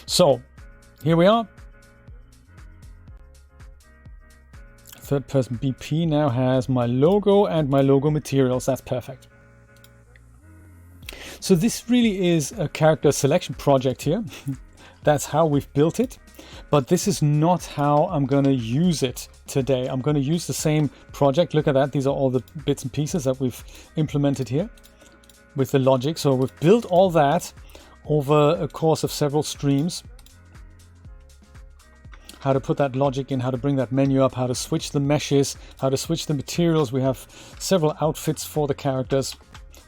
So here we are. Third person BP now has my logo and my logo materials. That's perfect. So this really is a character selection project here. That's how we've built it. But this is not how I'm going to use it today. I'm going to use the same project. Look at that. These are all the bits and pieces that we've implemented here with the logic. So we've built all that over a course of several streams. How to put that logic in, how to bring that menu up, how to switch the meshes, how to switch the materials. We have several outfits for the characters.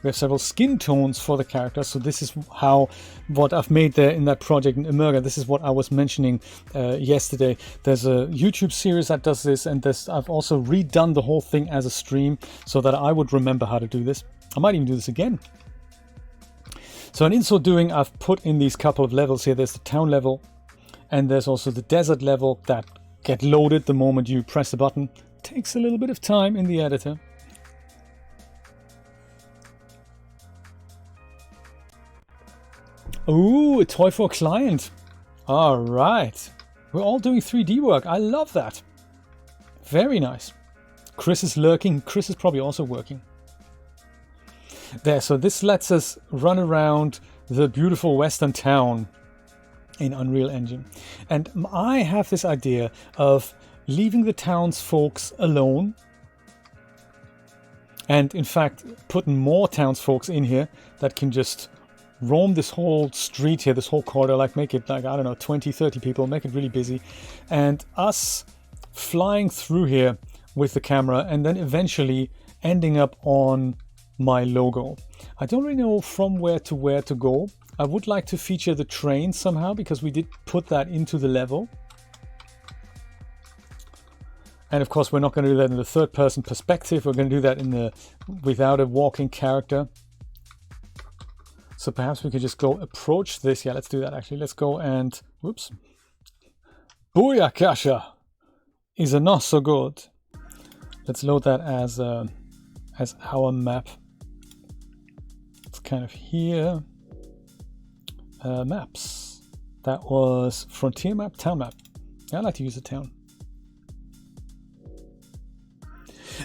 We have several skin tones for the characters. So this is what I've made there in that project in Emerga. This is what I was mentioning yesterday. There's a YouTube series that does this, and I've also redone the whole thing as a stream so that I would remember how to do this. I might even do this again. So in so doing, I've put in these couple of levels here. There's the town level, and there's also the desert level that get loaded the moment you press the button. Takes a little bit of time in the editor. Ooh, a toy for a client. All right. We're all doing 3D work. I love that. Very nice. Chris is lurking. Chris is probably also working. There, so this lets us run around the beautiful western town in Unreal Engine. And I have this idea of leaving the townsfolk alone. And in fact, putting more townsfolk in here that can just roam this whole street here, this whole corridor, like make it like, I don't know, 20, 30 people, make it really busy. And us flying through here with the camera and then eventually ending up on my logo. I don't really know from where to go. I would like to feature the train somehow because we did put that into the level. And of course, we're not going to do that in the third person perspective. We're going to do that without a walking character. So perhaps we could just go approach this. Yeah, let's do that actually. Let's go and, whoops. Booyakasha is a not so good. Let's load that as our map. It's kind of here. Maps. That was frontier map, town map. Yeah, I like to use the town.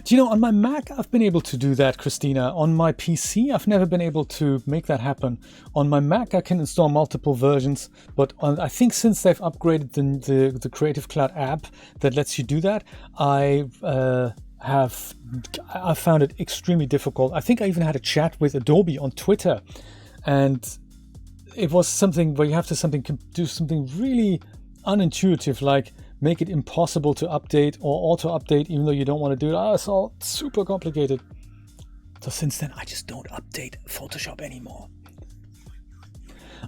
Do you know, on my Mac, I've been able to do that, Christina. On my PC, I've never been able to make that happen. On my Mac, I can install multiple versions, but I think since they've upgraded the Creative Cloud app that lets you do that, I found it extremely difficult. I think I even had a chat with Adobe on Twitter, and it was something where you have to do something really unintuitive, like make it impossible to update or auto-update even though you don't want to do it. It's all super complicated. So since then, I just don't update Photoshop anymore.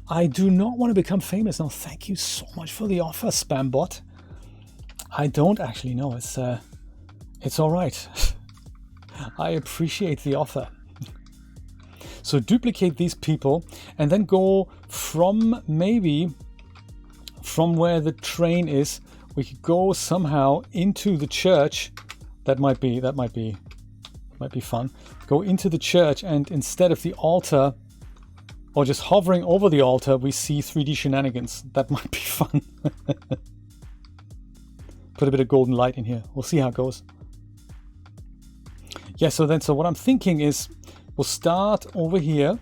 I do not want to become famous. No, thank you so much for the offer, Spambot. I don't actually know. It's all right. I appreciate the offer. So duplicate these people and then go from where the train is. We could go somehow into the church. That might be fun. Go into the church, and instead of the altar, or just hovering over the altar, we see 3D Shenanigans. That might be fun. Put a bit of golden light in here. We'll see how it goes. Yeah, so what I'm thinking is we'll start over here.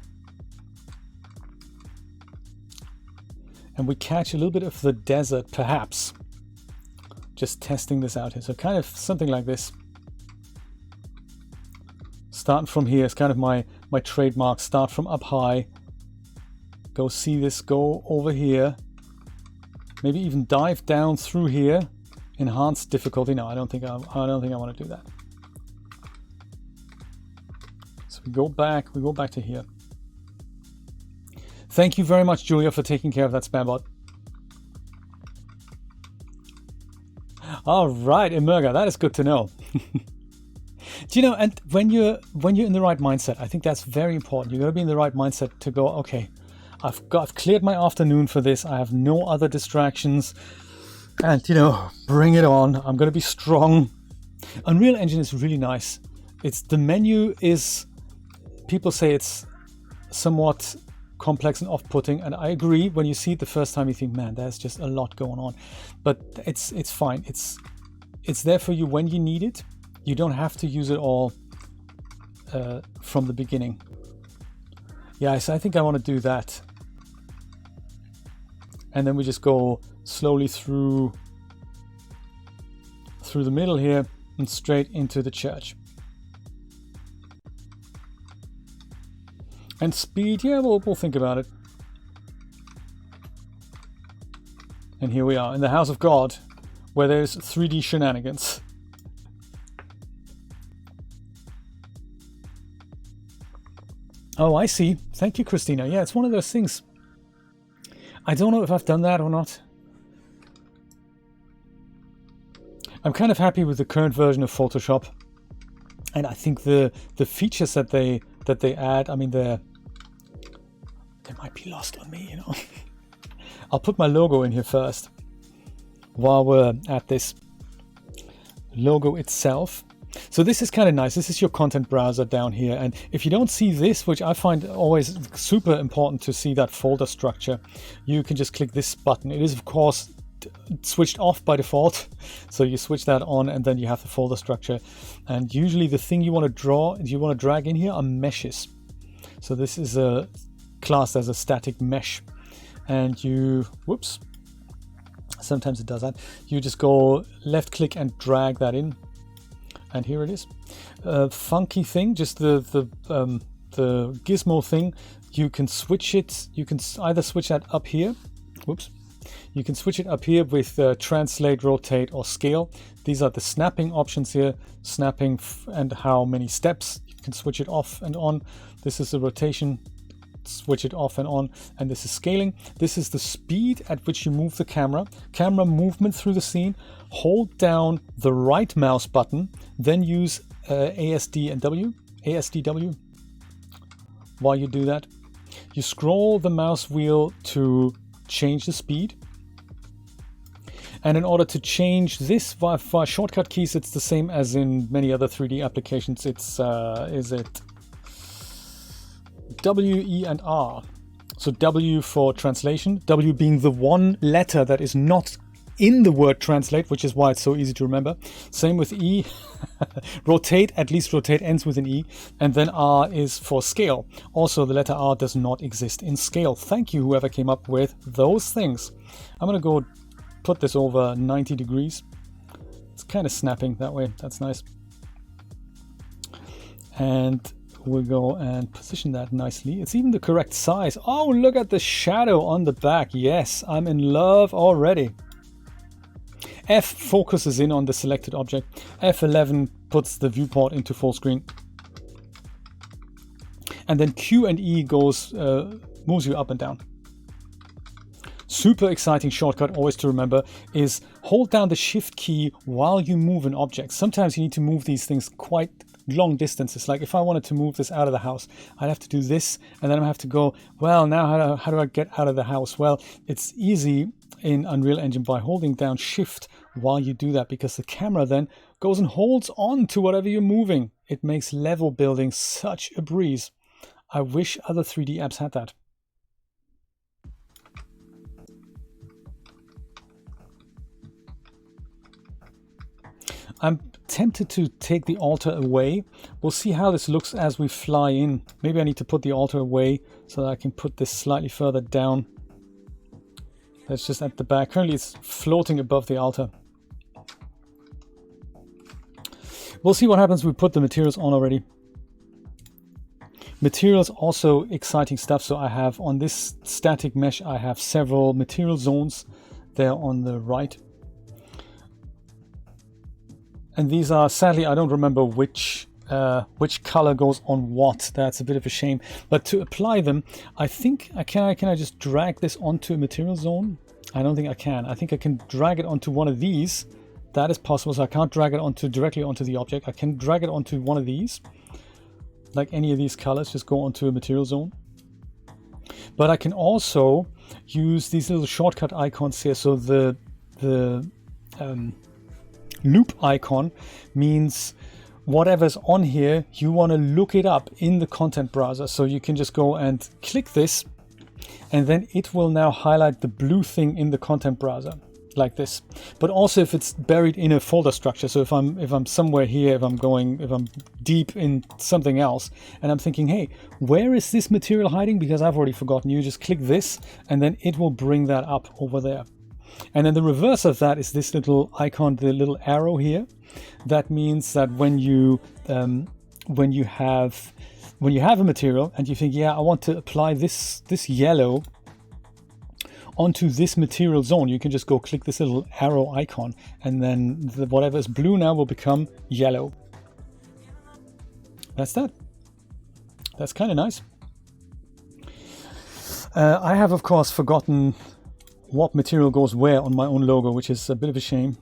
And we catch a little bit of the desert, perhaps. Just testing this out here. So kind of something like this. Starting from here is kind of my trademark. Start from up high. Go see this, go over here. Maybe even dive down through here. Enhance difficulty. No, I don't think I want to do that. So we go back to here. Thank you very much, Julia, for taking care of that spambot. All right, Emerga, that is good to know. Do you know, and when you're in the right mindset, I think that's very important. You're going to be in the right mindset to go, okay, I've cleared my afternoon for this. I have no other distractions. And, bring it on. I'm going to be strong. Unreal Engine is really nice. The menu is, people say it's somewhat complex and off-putting, and I agree. When you see it the first time, you think, man, there's just a lot going on, but it's fine. It's there for you when you need it. You don't have to use it all from the beginning. Yeah, so I think I want to do that, and then we just go slowly through the middle here and straight into the church. And speed, yeah, we'll think about it. And here we are in the house of God, where there's 3D shenanigans. Oh, I see. Thank you, Christina. Yeah, it's one of those things. I don't know if I've done that or not. I'm kind of happy with the current version of Photoshop, and I think the features that they add, I mean, they might be lost on me, you know. I'll put my logo in here first while we're at this logo itself. So this is kind of nice. This is your content browser down here, and if you don't see this, which I find always super important to see that folder structure, you can just click this button. It is of course switched off by default, so you switch that on and then you have the folder structure. And usually the thing you want to drag in here are meshes. So this is a class as a static mesh, and you, whoops, sometimes it does that. You just go left click and drag that in, and here it is. Funky thing, just the gizmo thing. You can switch it. You can either switch that up here. Whoops. You can switch it up here with translate, rotate, or scale. These are the snapping options here. Snapping and how many steps. You can switch it off and on. This is the rotation. Switch it off and on. And this is scaling. This is the speed at which you move the camera. Camera movement through the scene. Hold down the right mouse button. Then use ASDW while you do that. You scroll the mouse wheel to change the speed. And in order to change this via shortcut keys, it's the same as in many other 3D applications. It's is it W, E, and R. So W for translation, W being the one letter that is not in the word translate, which is why it's so easy to remember. Same with E. Rotate, at least rotate ends with an E. And then R is for scale. Also, the letter R does not exist in scale. Thank you, whoever came up with those things. I'm going to go put this over 90 degrees. It's kind of snapping that way. That's nice. And we'll go and position that nicely. It's even the correct size. Oh, look at the shadow on the back. Yes, I'm in love already. F focuses in on the selected object. F11 puts the viewport into full screen. And then Q and E goes moves you up and down. Super exciting shortcut always to remember is hold down the shift key while you move an object. Sometimes you need to move these things quite long distances. Like if I wanted to move this out of the house, I'd have to do this, and then I have to go, well, now how do I get out of the house? Well, it's easy in Unreal Engine by holding down shift while you do that, because the camera then goes and holds on to whatever you're moving. It makes level building such a breeze. I wish other 3D apps had that. I'm tempted to take the altar away. We'll see how this looks as we fly in. Maybe I need to put the altar away so that I can put this slightly further down. That's just at the back. Currently it's floating above the altar. We'll see what happens when we put the materials on already. Materials, also exciting stuff. So I have on this static mesh, I have several material zones there on the right. And these are, sadly, I don't remember which color goes on what. That's a bit of a shame. But to apply them, I think can I just drag this onto a material zone? I don't think I can. I think I can drag it onto one of these. That is possible. So I can't drag it directly onto the object. I can drag it onto one of these. Like any of these colors, just go onto a material zone. But I can also use these little shortcut icons here. So the loop icon means whatever's on here, you want to look it up in the content browser. So you can just go and click this and then it will now highlight the blue thing in the content browser like this. But also if it's buried in a folder structure, so if I'm somewhere here, if I'm deep in something else and I'm thinking, hey, where is this material hiding, because I've already forgotten, you just click this and then it will bring that up over there. And then the reverse of that is this little icon, the little arrow here. That means that when you have a material and you think, yeah, I want to apply this yellow onto this material zone, you can just go click this little arrow icon, and then whatever is blue now will become yellow. That's that. That's kind of nice. I have, of course, forgotten what material goes where on my own logo, which is a bit of a shame.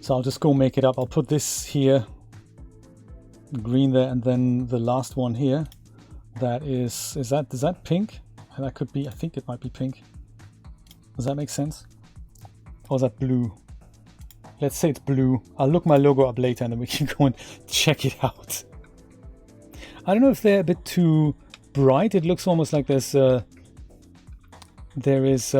So I'll just go make it up. I'll put this here, green there, and then the last one here. That is that pink? And that could be, I think it might be pink. Does that make sense? Or is that blue? Let's say it's blue. I'll look my logo up later and then we can go and check it out. I don't know if they're a bit too bright. It looks almost like there is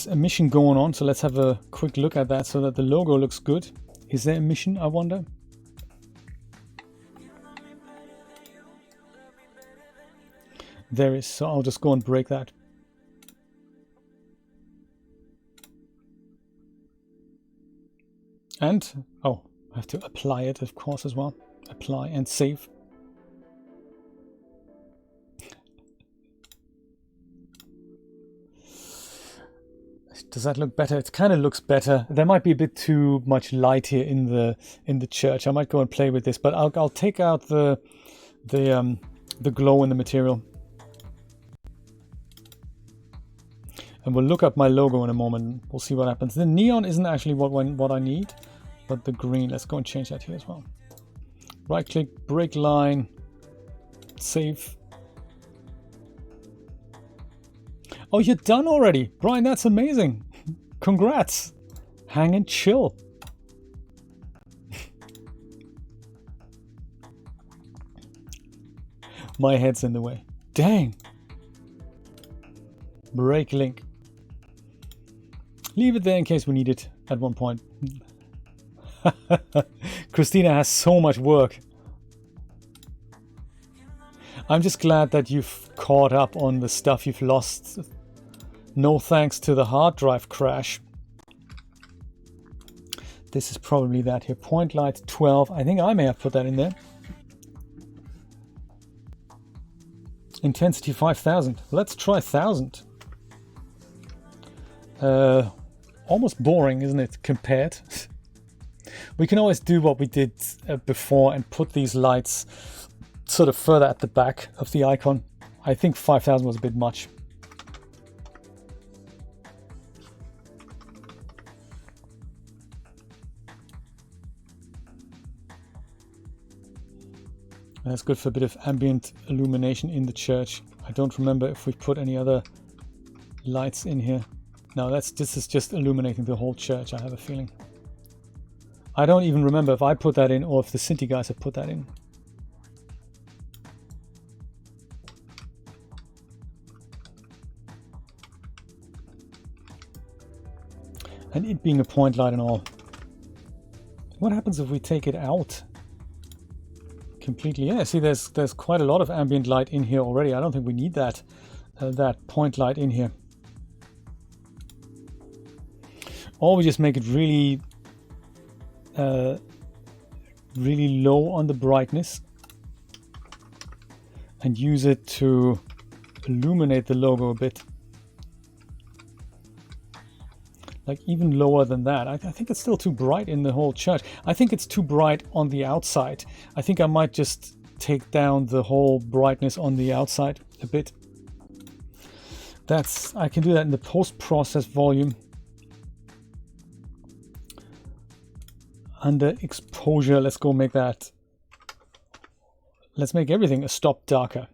emission going on. So let's have a quick look at that so that the logo looks good. Is there emission, I wonder? There is, so I'll just go and break that. And, oh, I have to apply it, of course, as well. Apply and save. Does that look better? It kind of looks better. There might be a bit too much light here in the church. I might go and play with this, but I'll take out the glow in the material. And we'll look up my logo in a moment. We'll see what happens. The neon isn't actually what I need, but the green. Let's go and change that here as well. Right click, break line, save. Oh, you're done already, Brian. That's amazing. Congrats. Hang and chill. My head's in the way. Dang. Break link. Leave it there in case we need it at one point. Christina has so much work. I'm just glad that you've caught up on the stuff you've lost. No thanks to the hard drive crash. This is probably that here. Point light 12. I think I may have put that in there. Intensity 5000. Let's try 1000. Almost boring, isn't it, compared? We can always do what we did before and put these lights sort of further at the back of the icon. I think 5000 was a bit much. That's good for a bit of ambient illumination in the church. I don't remember if we put any other lights in here. No, this is just illuminating the whole church, I have a feeling. I don't even remember if I put that in or if the Synty guys have put that in. And it being a point light and all. What happens if we take it out completely? Yeah, see, there's quite a lot of ambient light in here already. I don't think we need that point light in here. Or we just make it really really low on the brightness and use it to illuminate the logo a bit. Like even lower than that. I think it's still too bright in the whole church. I think it's too bright on the outside. I think I might just take down the whole brightness on the outside a bit. I can do that in the post-process volume. Under exposure, let's go make that. Let's make everything a stop darker.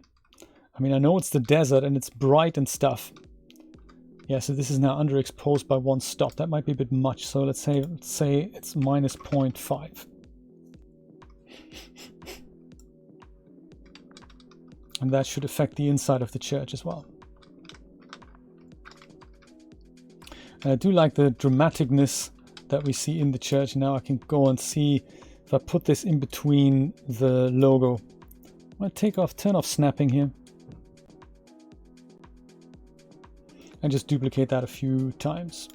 I mean, I know it's the desert and it's bright and stuff. Yeah, so this is now underexposed by one stop. That might be a bit much. So let's say it's minus 0.5. And that should affect the inside of the church as well. And I do like the dramaticness that we see in the church. Now I can go and see if I put this in between the logo. I'm going to turn off snapping here. And just duplicate that a few times.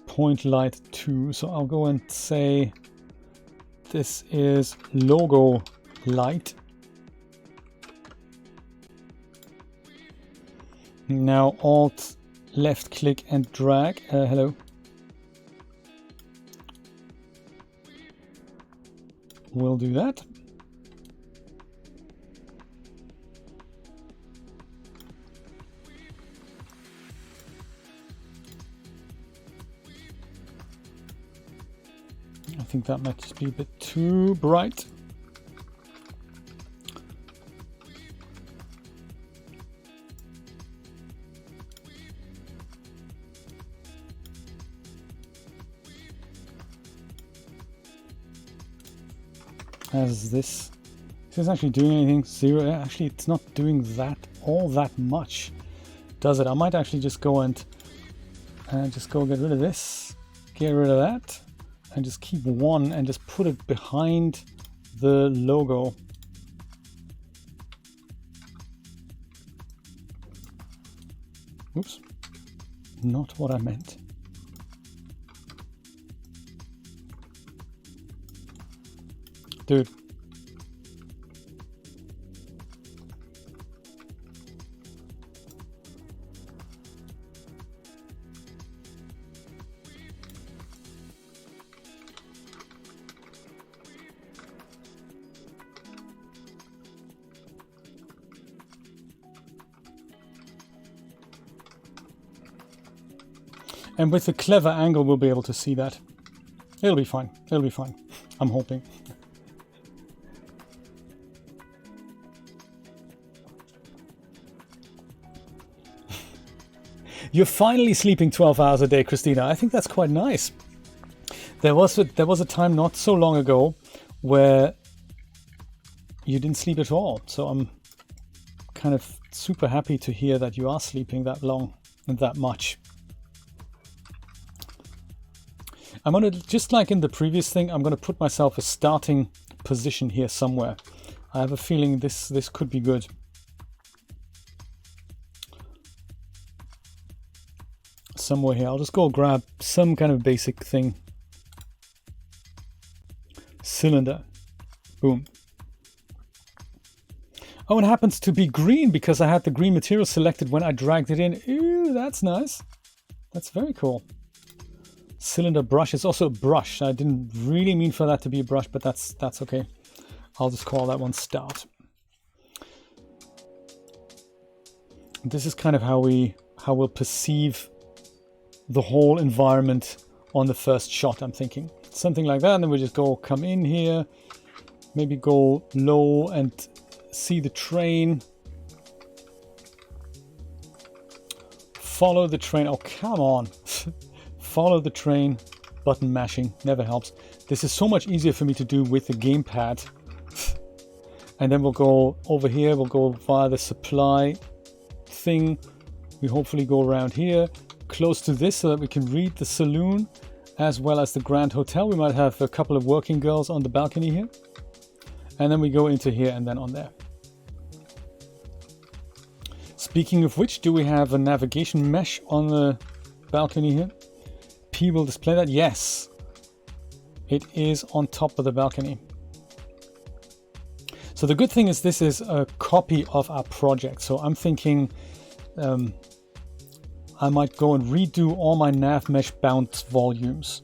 Point light 2. So I'll go and say this is logo light. Now Alt left click and drag. Hello. We'll do that. I think that might just be a bit too bright. As this is actually doing anything. 0. Actually, it's not doing all that much, does it? I might actually just go and just go get rid of this, get rid of that, and just keep 1 and just put it behind the logo. Oops, not what I meant. Dude. And with a clever angle, we'll be able to see that. It'll be fine. It'll be fine. I'm hoping. You're finally sleeping 12 hours a day, Christina. I think that's quite nice. There was a time not so long ago where you didn't sleep at all. So I'm kind of super happy to hear that you are sleeping that long and that much. I'm going to, just like in the previous thing, I'm going to put myself a starting position here somewhere. I have a feeling this could be good. Somewhere here. I'll just go grab some kind of basic thing. Cylinder. Boom. Oh, it happens to be green because I had the green material selected when I dragged it in. Ew, that's nice. That's very cool. Cylinder brush is also a brush. I didn't really mean for that to be a brush, but that's okay. I'll just call that one start. This is kind of how we'll perceive the whole environment on the first shot, I'm thinking. Something like that, and then we just come in here, maybe go low and see the train. Follow the train. Oh, come on. Follow the train. Button mashing never helps. This is so much easier for me to do with the gamepad. And then we'll go over here. We'll go via the supply thing. We hopefully go around here, close to this, so that we can read the saloon as well as the Grand Hotel. We might have a couple of working girls on the balcony here. And then we go into here and then on there. Speaking of which, do we have a navigation mesh on the balcony here? P will display that. Yes, it is on top of the balcony. So the good thing is this is a copy of our project. So I'm thinking I might go and redo all my nav mesh bounce volumes.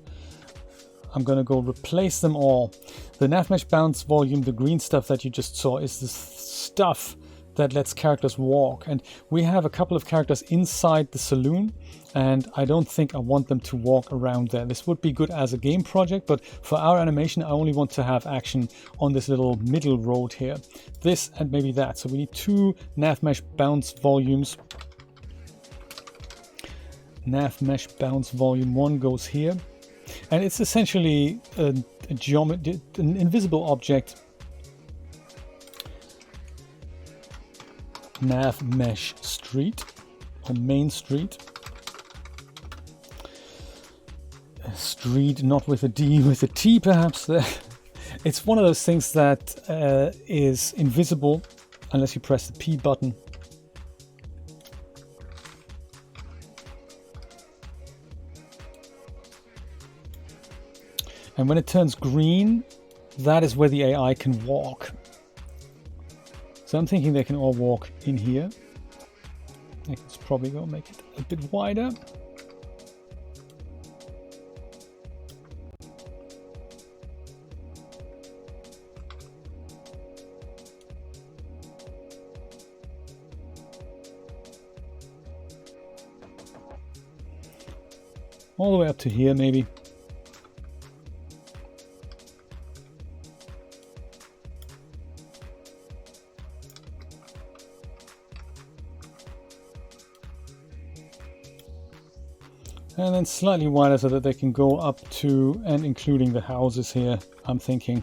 I'm going to go replace them all. The nav mesh bounce volume, the green stuff that you just saw, is this stuff that lets characters walk. And we have a couple of characters inside the saloon, and I don't think I want them to walk around there. This would be good as a game project, but for our animation, I only want to have action on this little middle road here. This and maybe that. So we need 2 nav mesh bounce volumes. Nav mesh bounce volume 1 goes here. And it's essentially an invisible object nav mesh street or main street. Street not with a D, with a T perhaps. It's one of those things that is invisible unless you press the P button. And when it turns green, that is where the AI can walk. So I'm thinking they can all walk in here. Let's probably go make it a bit wider. All the way up to here, maybe. And then slightly wider so that they can go up to and including the houses here, I'm thinking.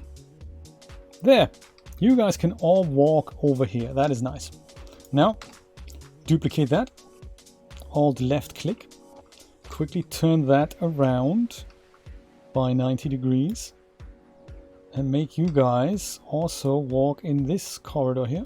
There! You guys can all walk over here. That is nice. Now, duplicate that. Alt left click. Quickly turn that around by 90 degrees. And make you guys also walk in this corridor here.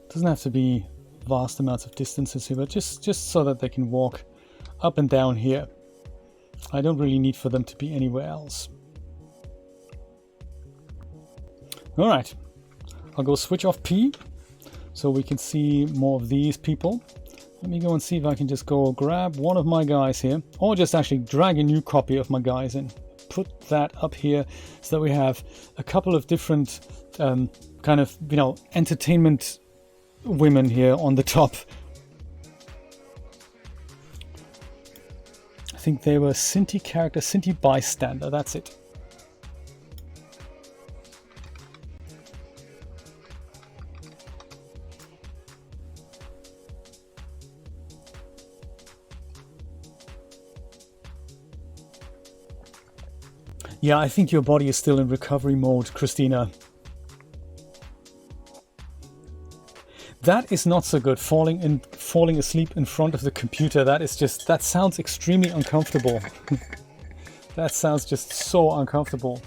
Doesn't have to be vast amounts of distances here, but just so that they can walk up and down here. I don't really need for them to be anywhere else. All right, I'll go switch off P so we can see more of these people. Let me go and see if I can just go grab one of my guys here, or just actually drag a new copy of my guys in. Put that up here so that we have a couple of different kind of, you know, entertainment women here on the top. I think they were Synty character, Synty bystander, that's it. Yeah, I think your body is still in recovery mode, Christina. That is not so good, falling asleep in front of the computer. That is just, that sounds extremely uncomfortable. That sounds just so uncomfortable.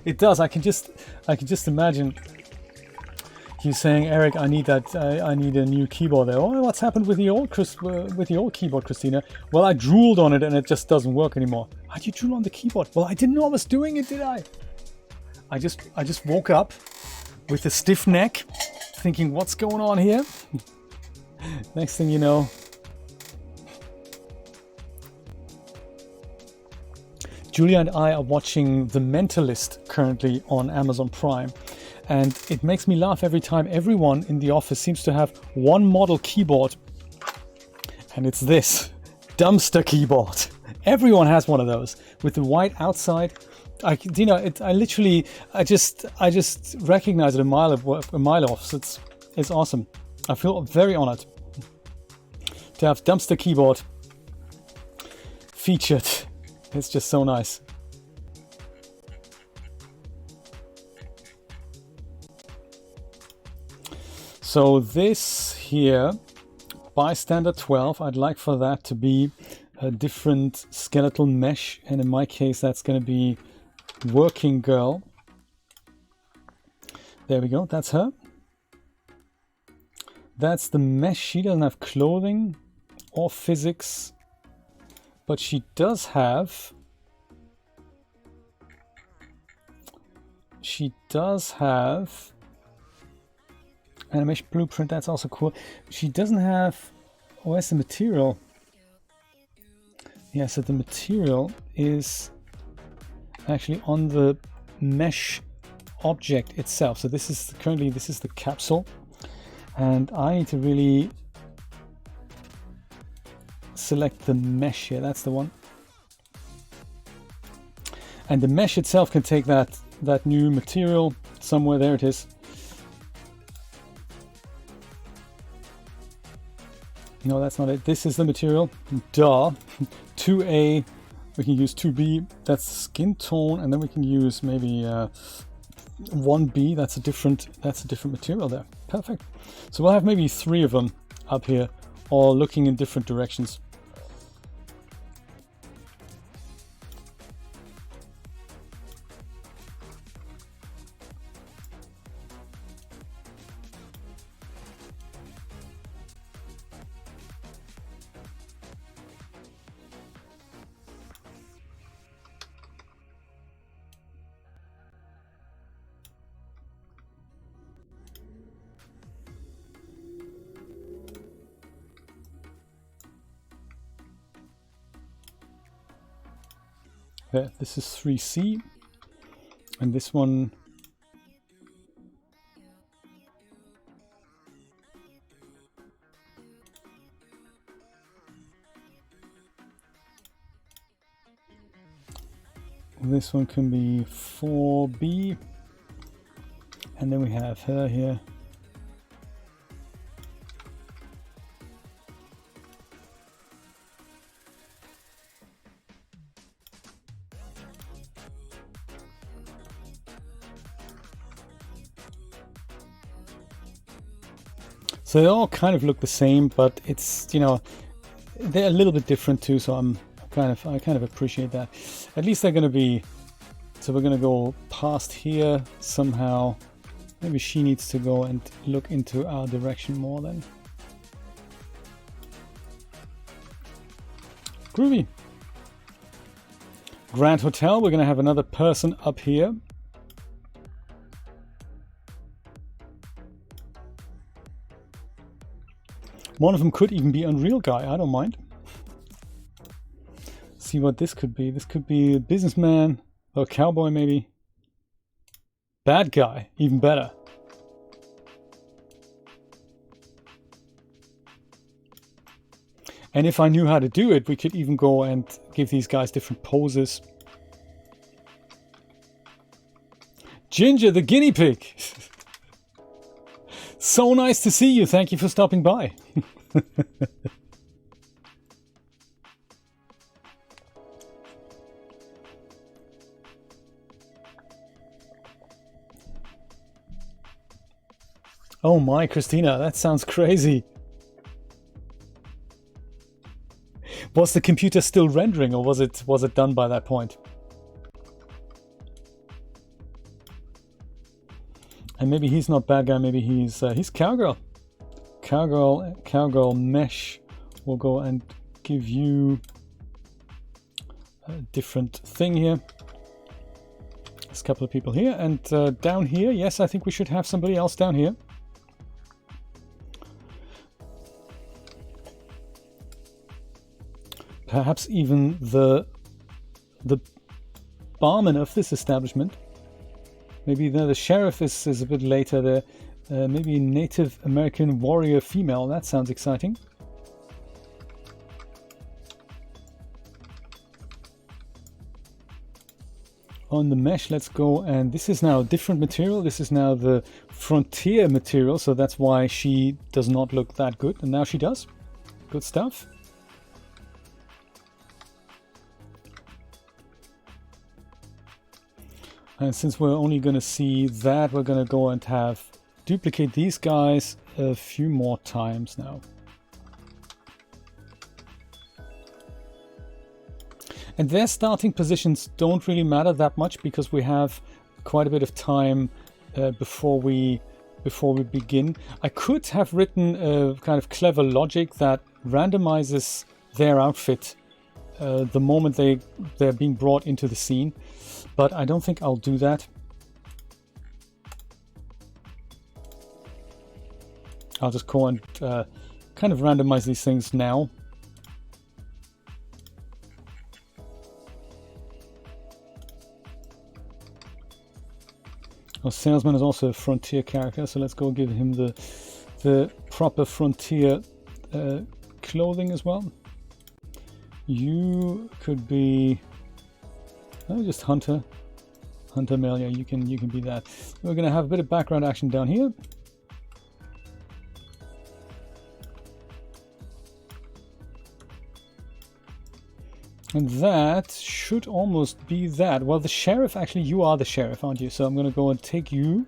It does. I can just imagine you saying, Eric, I need a new keyboard there. Oh, what's happened with the old keyboard, Christina? Well, I drooled on it and it just doesn't work anymore. How'd you drool on the keyboard? Well, I didn't know I was doing it, did I? I just woke up with a stiff neck, thinking, what's going on here? Next thing you know, Julia and I are watching The Mentalist currently on Amazon Prime, and it makes me laugh every time. Everyone in the office seems to have one model keyboard, and it's this dumpster keyboard. Everyone has one of those with the white outside. I just recognize it a mile off. So it's awesome. I feel very honored to have dumpster keyboard featured. It's just so nice. So this here, bystander 12, I'd like for that to be a different skeletal mesh, and in my case that's going to be working girl. There we go, that's her. That's the mesh. She doesn't have clothing or physics, but she does have animation blueprint. That's also cool. She doesn't have, where's the material? Yeah, so the material is actually on the mesh object itself. So this is the capsule, and I need to really select the mesh here. That's the one, and the mesh itself can take that new material somewhere. There it is. No, that's not it. This is the material. Duh. To a We can use 2B, that's skin tone, and then we can use maybe 1B, that's a different material there. Perfect. So we'll have maybe 3 of them up here, all looking in different directions. There, this is 3C, and this one can be 4B, and then we have her here. So they all kind of look the same, but it's, you know, they're a little bit different too. So I kind of appreciate that. At least they're going to be. So we're going to go past here somehow. Maybe she needs to go and look into our direction more then. Groovy. Grand Hotel. We're going to have another person up here. One of them could even be Unreal Guy, I don't mind. See what this could be. This could be a businessman or a cowboy maybe. Bad guy, even better. And if I knew how to do it, we could even go and give these guys different poses. Ginger the guinea pig. So nice to see you. Thank you for stopping by. Oh my, Christina, that sounds crazy. Was the computer still rendering, or was it done by that point? And maybe he's not bad guy, maybe he's cowgirl. Cowgirl mesh will go and give you a different thing here. There's a couple of people here, and down here, yes, I think we should have somebody else down here. Perhaps even the barman of this establishment. Maybe the sheriff is a bit later there. Maybe Native American warrior female. That sounds exciting. On the mesh, let's go, and this is now a different material. This is now the frontier material, so that's why she does not look that good, and now she does. Good stuff. And since we're only going to see that, we're going to go and duplicate these guys a few more times now. And their starting positions don't really matter that much because we have quite a bit of time before we begin. I could have written a kind of clever logic that randomizes their outfit the moment they're being brought into the scene. But I don't think I'll do that. I'll just go and kind of randomize these things now. Our salesman is also a frontier character, so let's go give him the proper frontier clothing as well. You could be just Hunter male. Yeah, you can be that. We're gonna have a bit of background action down here. And that should almost be that. Well, the sheriff, actually, you are the sheriff, aren't you? So I'm going to go and take you.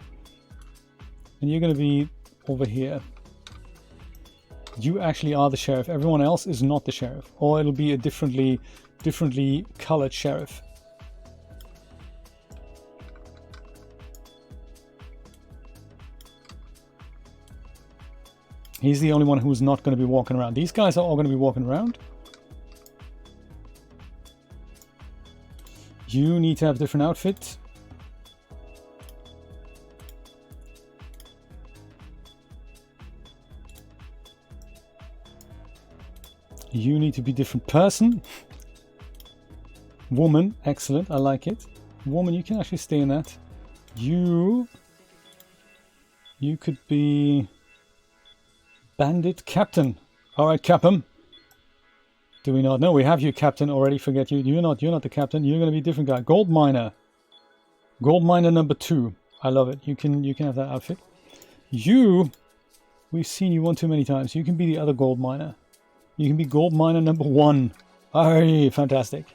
And you're going to be over here. You actually are the sheriff. Everyone else is not the sheriff. Or it'll be a differently colored sheriff. He's the only one who's not going to be walking around. These guys are all going to be walking around. You need to have a different outfit. You need to be a different person. Woman, excellent, I like it. Woman, you can actually stay in that. You could be bandit captain. All right, Captain. Do we not? No, we have you, Captain, already. Forget you. You're not the captain. You're going to be a different guy. Gold miner. Gold miner number 2. I love it. You can have that outfit. You, we've seen you one too many times. You can be the other gold miner. You can be gold miner number 1. Aye, fantastic.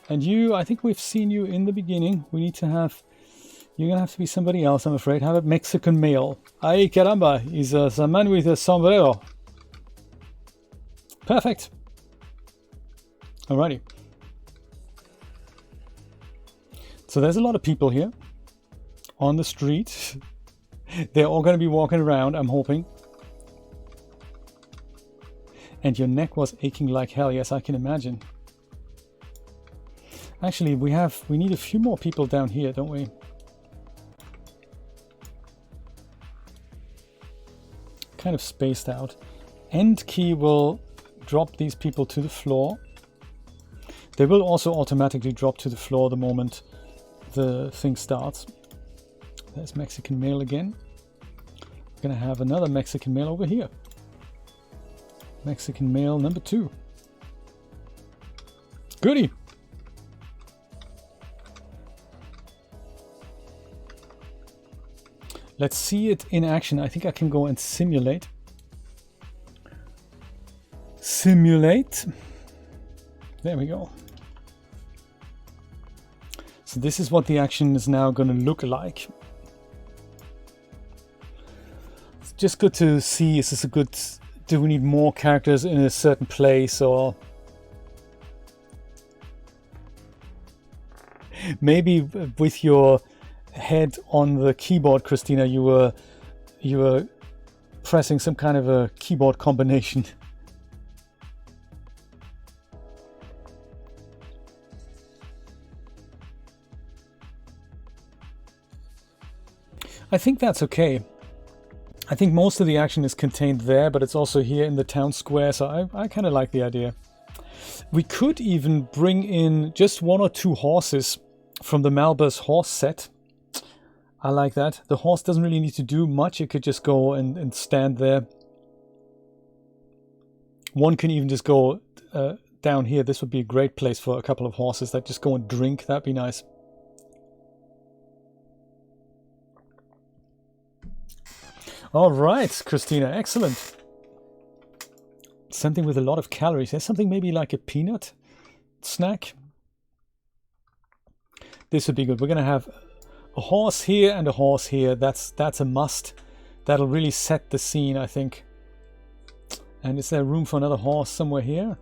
And you, I think we've seen you in the beginning. We need to have, you're going to have to be somebody else, I'm afraid. Have a Mexican male. Ay, caramba, he's a man with a sombrero. Perfect. Alrighty. So there's a lot of people here on the street. They're all going to be walking around, I'm hoping. And your neck was aching like hell. Yes, I can imagine. Actually, we need a few more people down here, don't we? Kind of spaced out. End key will drop these people to the floor. They will also automatically drop to the floor the moment the thing starts. There's Mexican male again. We're gonna have another Mexican male over here. Mexican male number 2. Goody! Let's see it in action. I think I can go and simulate. Simulate. There we go. So this is what the action is now going to look like. It's just good to see, is this a good... Do we need more characters in a certain place, or... Maybe with your head on the keyboard, Christina, you were pressing some kind of a keyboard combination. I think that's okay. I think most of the action is contained there, but it's also here in the town square, so I kind of like the idea. We could even bring in just 1 or 2 horses from the MalberS horse set. I like that. The horse doesn't really need to do much. It could just go and stand there. One can even just go down here. This would be a great place for a couple of horses that just go and drink. That'd be nice. All right, Christina, excellent. Something with a lot of calories. There's something maybe like a peanut snack. This would be good. We're going to have a horse here and a horse here. That's a must. That'll really set the scene, I think. And is there room for another horse somewhere here?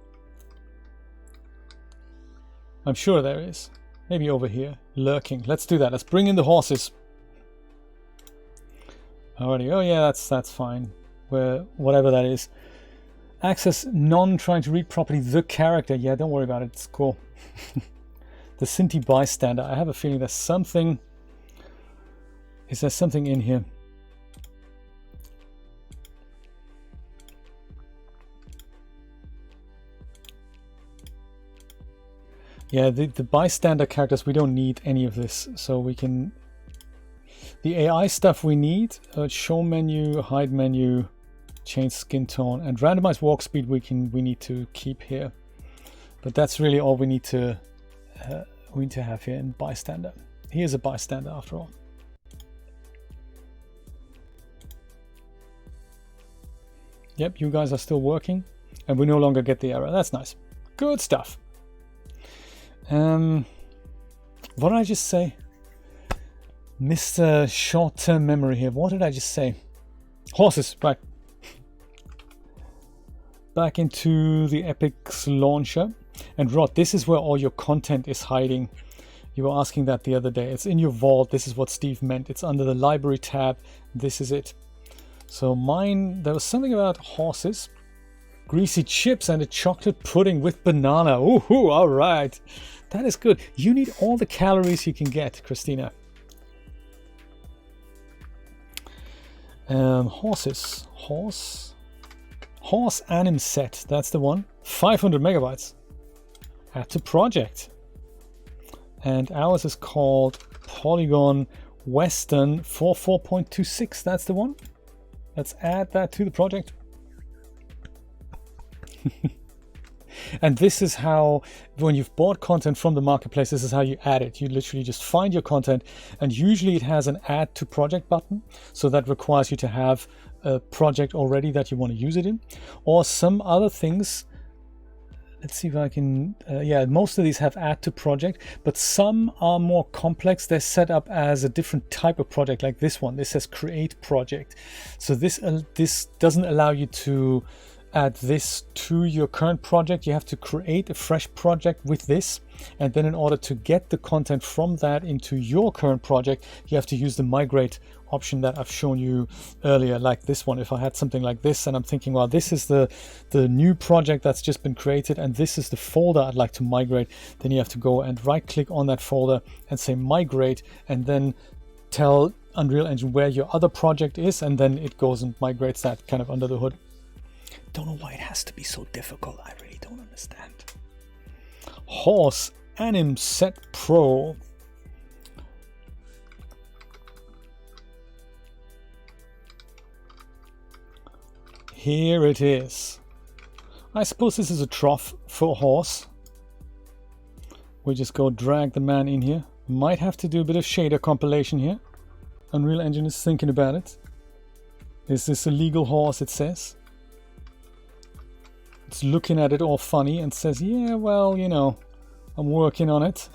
I'm sure there is. Maybe over here, lurking. Let's do that. Let's bring in the horses. Alrighty. Oh yeah, that's fine. Whatever that is. Access none trying to read properly the character. Yeah, don't worry about it. It's cool. The Synty bystander. I have a feeling there's something. Is there something in here? Yeah, the bystander characters, we don't need any of this, so we can... The AI stuff we need, show menu, hide menu, change skin tone, and randomize walk speed we need to keep here. But that's really all we need to have here in bystander. He is a bystander after all. Yep, you guys are still working, and we no longer get the error. That's nice. Good stuff. What did I just say? Mr. Short-term memory here. What did I just say? Horses, right. Back into the Epic's launcher. And Rod, this is where all your content is hiding. You were asking that the other day. It's in your vault. This is what Steve meant. It's under the library tab. This is it. So mine, there was something about horses. Greasy chips and a chocolate pudding with banana. Ooh, all right. That is good. You need all the calories you can get, Christina. Horses. Horse anim set. That's the one. 500 megabytes. Add to project. And ours is called Polygon Western 44.26. That's the one. Let's add that to the project. And this is how, when you've bought content from the marketplace, this is how you add it. You literally just find your content, and usually it has an add to project button. So that requires you to have a project already that you want to use it in, or some other things. Let's see if I can, yeah, most of these have add to project, but some are more complex. They're set up as a different type of project, like this one. This says create project. So this doesn't allow you to add this to your current project. You have to create a fresh project with this, and then in order to get the content from that into your current project, you have to use the migrate option that I've shown you earlier, like this one. If I had something like this and I'm thinking, well, this is the new project that's just been created and this is the folder I'd like to migrate, then you have to go and right click on that folder and say migrate, and then tell Unreal Engine where your other project is, and then it goes and migrates that kind of under the hood. Don't know why it has to be so difficult. I really don't understand. Horse Anim Set Pro. Here it is. I suppose this is a trough for a horse. We just go drag the man in here. Might have to do a bit of shader compilation here. Unreal Engine is thinking about it. Is this a legal horse, it says. It's looking at it all funny and says, yeah, well, you know, I'm working on it.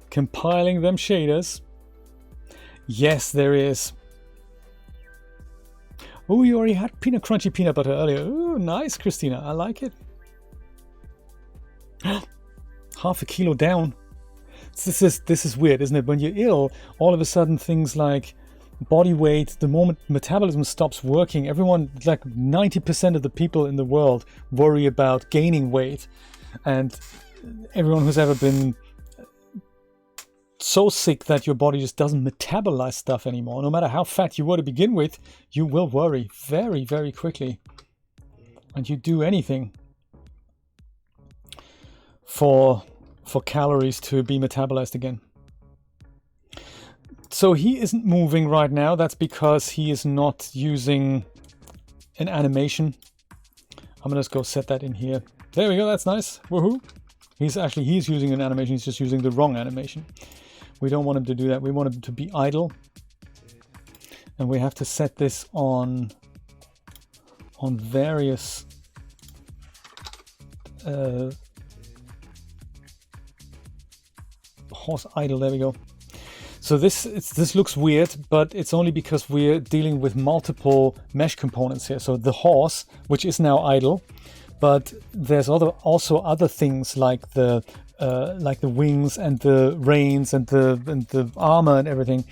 Compiling them shaders. Yes, there is. Oh, you already had crunchy peanut butter earlier. Oh, nice, Christina. I like it. Half a kilo down. This is weird, isn't it? When you're ill, all of a sudden things like body weight, the moment metabolism stops working, everyone, like 90% of the people in the world worry about gaining weight. And everyone who's ever been so sick that your body just doesn't metabolize stuff anymore, no matter how fat you were to begin with, you will worry very, very quickly. And you do anything for calories to be metabolized again. So he isn't moving right now. That's because he is not using an animation. I'm gonna just go set that in here. There we go, that's nice. Woohoo! He's using an animation, he's just using the wrong animation. We don't want him to do that. We want him to be idle. And we have to set this on various horse idle, there we go. So this looks weird, but it's only because we're dealing with multiple mesh components here. So the horse, which is now idle, but there's also other things like the wings and the reins and the armor and everything.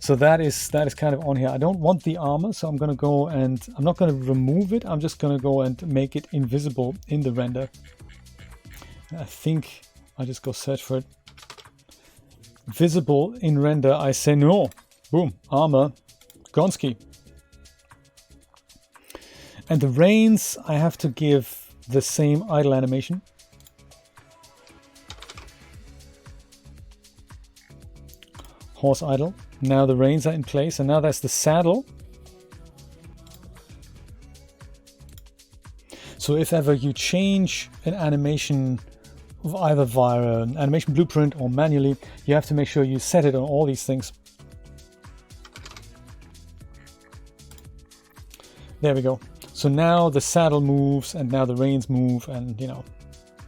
So that is kind of on here. I don't want the armor, so I'm going to go and I'm not going to remove it. I'm just going to go and make it invisible in the render. I think I just go search for it. Visible in render, I say no. Boom, armor, Gonski. And the reins, I have to give the same idle animation. Horse idle. Now the reins are in place, and now that's the saddle. So if ever you change an animation, either via an animation blueprint or manually, you have to make sure you set it on all these things. There we go. So now the saddle moves and now the reins move, and you know,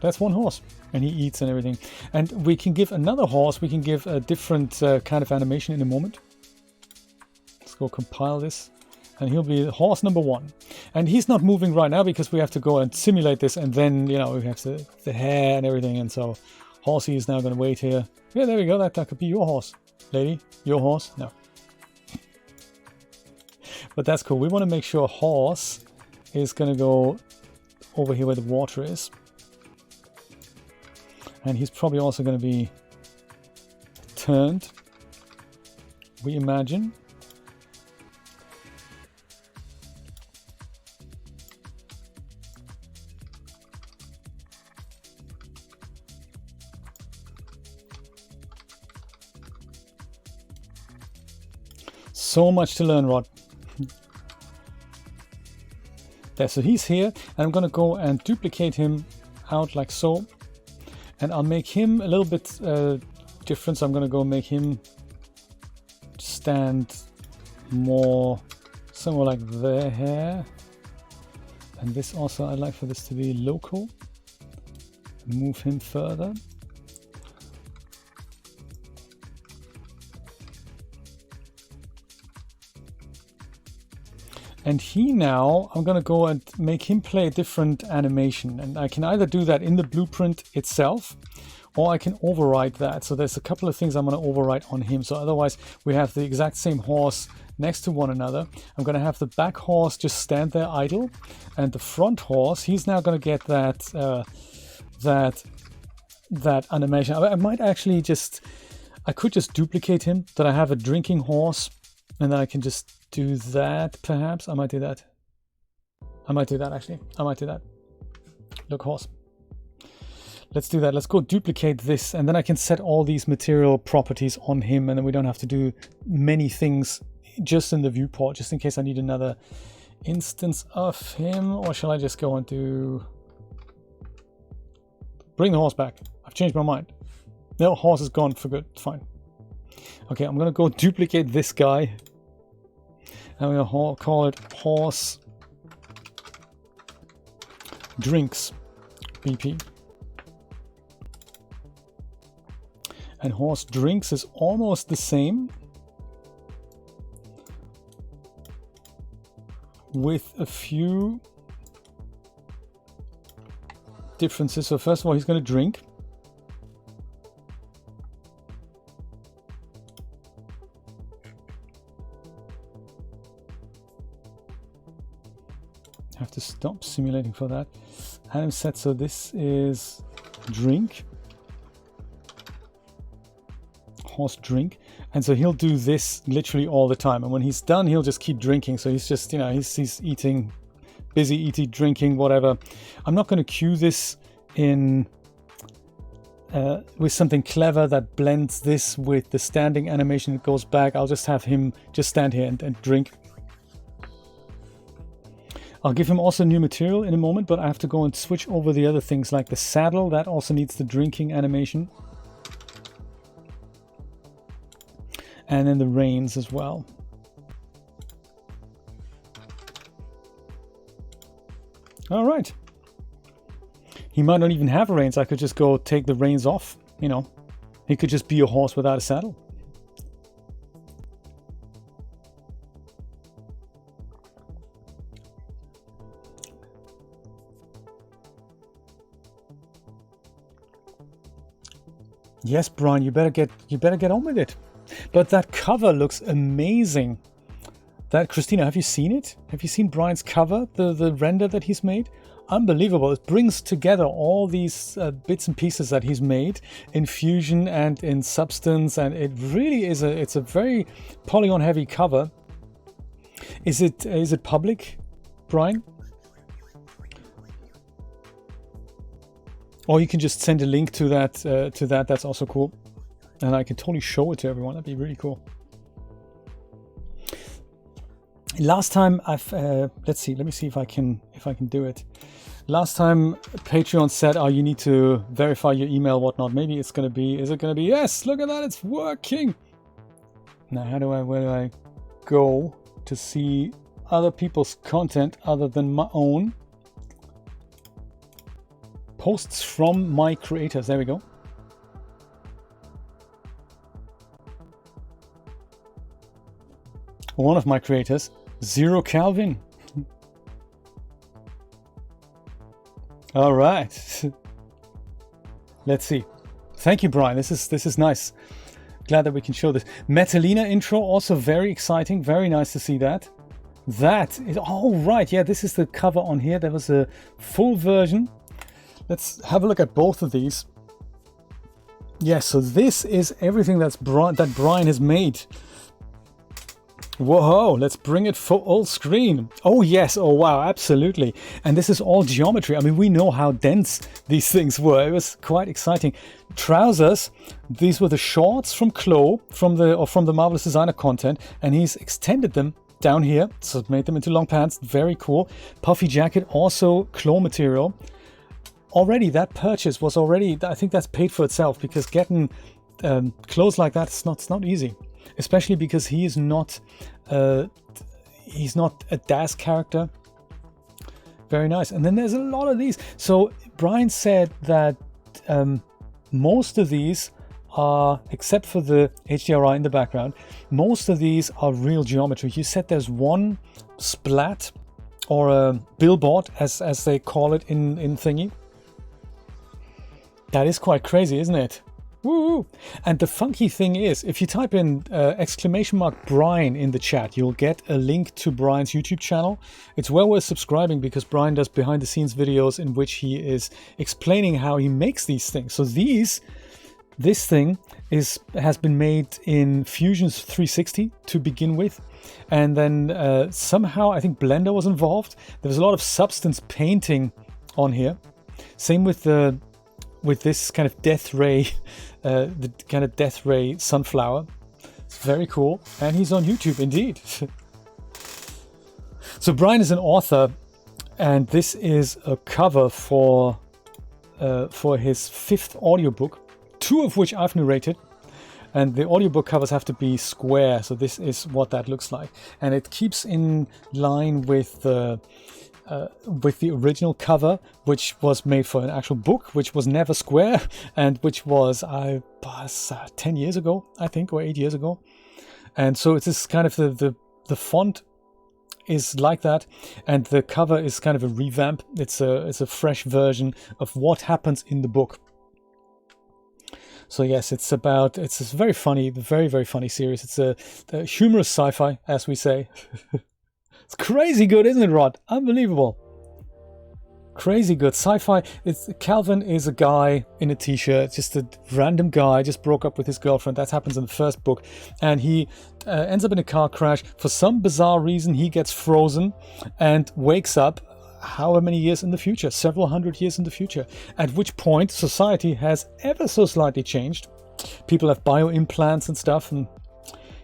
that's one horse. and he eats and everything. And we can give another horse, we can give a different kind of animation in a moment. Let's go compile this, and he'll be horse number 1. And he's not moving right now because we have to go and simulate this, and then, you know, we have the hair and everything, and so Horsey is now going to wait here. Yeah, there we go, that could be your horse. Lady, your horse? No. But that's cool. We want to make sure horse is going to go over here where the water is. And he's probably also going to be turned, we imagine. So much to learn, Rod. There, so he's here, and I'm going to go and duplicate him out like so. And I'll make him a little bit different, so I'm going to go make him stand more somewhere like there. And this also, I'd like for this to be local. Move him further. And he now, I'm going to go and make him play a different animation. And I can either do that in the blueprint itself, or I can override that. So there's a couple of things I'm going to override on him. So otherwise we have the exact same horse next to one another. I'm going to have the back horse just stand there idle. And the front horse, he's now going to get that animation. I might actually I could just duplicate him, that I have a drinking horse, and then I can just do that, perhaps. I might do that. Actually. I might do that. Look, horse. Let's do that. Let's go duplicate this, and then I can set all these material properties on him, and then we don't have to do many things just in the viewport, just in case I need another instance of him. Or shall I just go and do... Bring the horse back. I've changed my mind. No, horse is gone for good. Fine. Okay, I'm going to go duplicate this guy. I'm going to call it horse drinks BP. And horse drinks is almost the same, with a few differences. So first of all, he's going to drink. Have to stop simulating for that. Anim set, so this is drink. Horse drink. And so he'll do this literally all the time. And when he's done, he'll just keep drinking. So he's just, you know, he's eating, busy eating, drinking, whatever. I'm not going to cue this in with something clever that blends this with the standing animation that goes back. I'll just have him just stand here and drink. I'll give him also new material in a moment, but I have to go and switch over the other things like the saddle. That also needs the drinking animation. And then the reins as well. All right. He might not even have reins. I could just go take the reins off, you know. He could just be a horse without a saddle. Yes, Brian, you better get on with it. But that cover looks amazing. That, Christina, have you seen it? Have you seen Brian's cover, the render that he's made? Unbelievable. It brings together all these bits and pieces that he's made in Fusion and in Substance, and it really is it's a very polygon heavy cover. Is it public, Brian? Or you can just send a link to that. That's also cool, and I can totally show it to everyone. That'd be really cool. Last time let's see. Let me see if I can do it. Last time Patreon said, "Oh, you need to verify your email, whatnot." Maybe it's gonna be. Is it gonna be? Yes. Look at that. It's working. Now, where do I go to see other people's content other than my own? posts from my creators. There we go. One of my creators, Zero Calvin. All right. Let's see. Thank you, Brian. This is nice. Glad that we can show this. Metalina intro, also very exciting. Very nice to see that. That is, oh right, yeah, this is the cover on here. There was a full version. Let's have a look at both of these. Yeah, so this is everything that Brian has made. Whoa, let's bring it full screen. Oh yes, oh wow, absolutely. And this is all geometry. I mean, we know how dense these things were. It was quite exciting. Trousers, these were the shorts from Chloe, from the Marvelous Designer content, and he's extended them down here, so made them into long pants. Very cool. Puffy jacket, also Chloe material. Already that purchase was already, I think that's paid for itself, because getting clothes like that is not easy. Especially because he's not a DAS character. Very nice. And then there's a lot of these. So Brian said that most of these are, except for the HDRI in the background, most of these are real geometry. You said there's one splat or a billboard, as they call it in Thingy. That is quite crazy, isn't it? Woo! And the funky thing is, if you type in !Brian in the chat, you'll get a link to Brian's YouTube channel. It's well worth subscribing, because Brian does behind the scenes videos in which he is explaining how he makes these things. So this thing has been made in Fusion's 360 to begin with, and then somehow I think Blender was involved. There was a lot of substance painting on here. Same with this kind of death ray. The kind of death ray sunflower. It's very cool, and he's on YouTube indeed. So Brian is an author, and this is a cover for his 5th audiobook, 2 of which I've narrated, and the audiobook covers have to be square, so this is what that looks like, and it keeps in line with the original cover, which was made for an actual book, which was never square, and which was 10 years ago, I think, or 8 years ago. And so it's this kind of the font is like that, and the cover is kind of a revamp. It's a fresh version of what happens in the book. So yes, it's a very funny, very funny series. It's a humorous sci-fi, as we say. It's crazy good, isn't it, Rod? Unbelievable. Crazy good. Sci-fi. Calvin is a guy in a t-shirt, just a random guy, just broke up with his girlfriend. That happens in the first book. And he ends up in a car crash. For some bizarre reason, he gets frozen and wakes up however many years in the future, several hundred years in the future. At which point, society has ever so slightly changed. People have bioimplants and stuff, and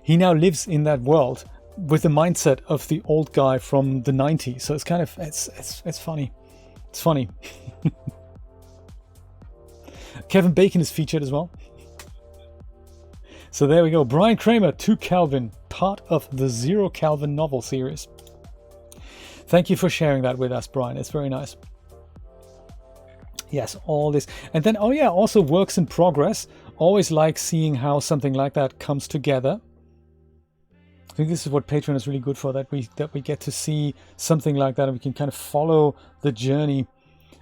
he now lives in that world with the mindset of the old guy from the 90s. So it's kind of, it's funny. It's funny. Kevin Bacon is featured as well. So there we go. Brian Kramer, 2 Calvin, part of the Zero Calvin novel series. Thank you for sharing that with us, Brian. It's very nice. Yes, all this. And then, oh yeah, also works in progress. Always like seeing how something like that comes together. I think this is what Patreon is really good for, that we get to see something like that, and we can kind of follow the journey.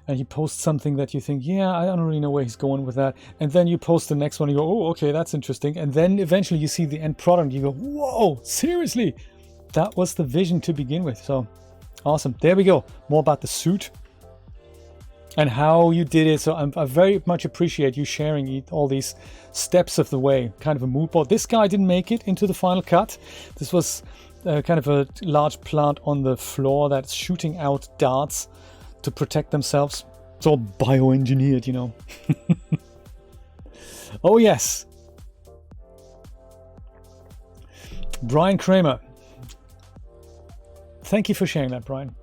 And he posts something that you think, yeah, I don't really know where he's going with that. And then you post the next one, and you go, oh, okay, that's interesting. And then eventually you see the end product, and you go, whoa, seriously? That was the vision to begin with. So awesome. There we go. More about the suit and how you did it. So I very much appreciate you sharing all these steps of the way. Kind of a mood board. This guy didn't make it into the final cut. This was kind of a large plant on the floor that's shooting out darts to protect themselves. It's all bioengineered, you know. Oh yes. Brian Kramer. Thank you for sharing that, Brian.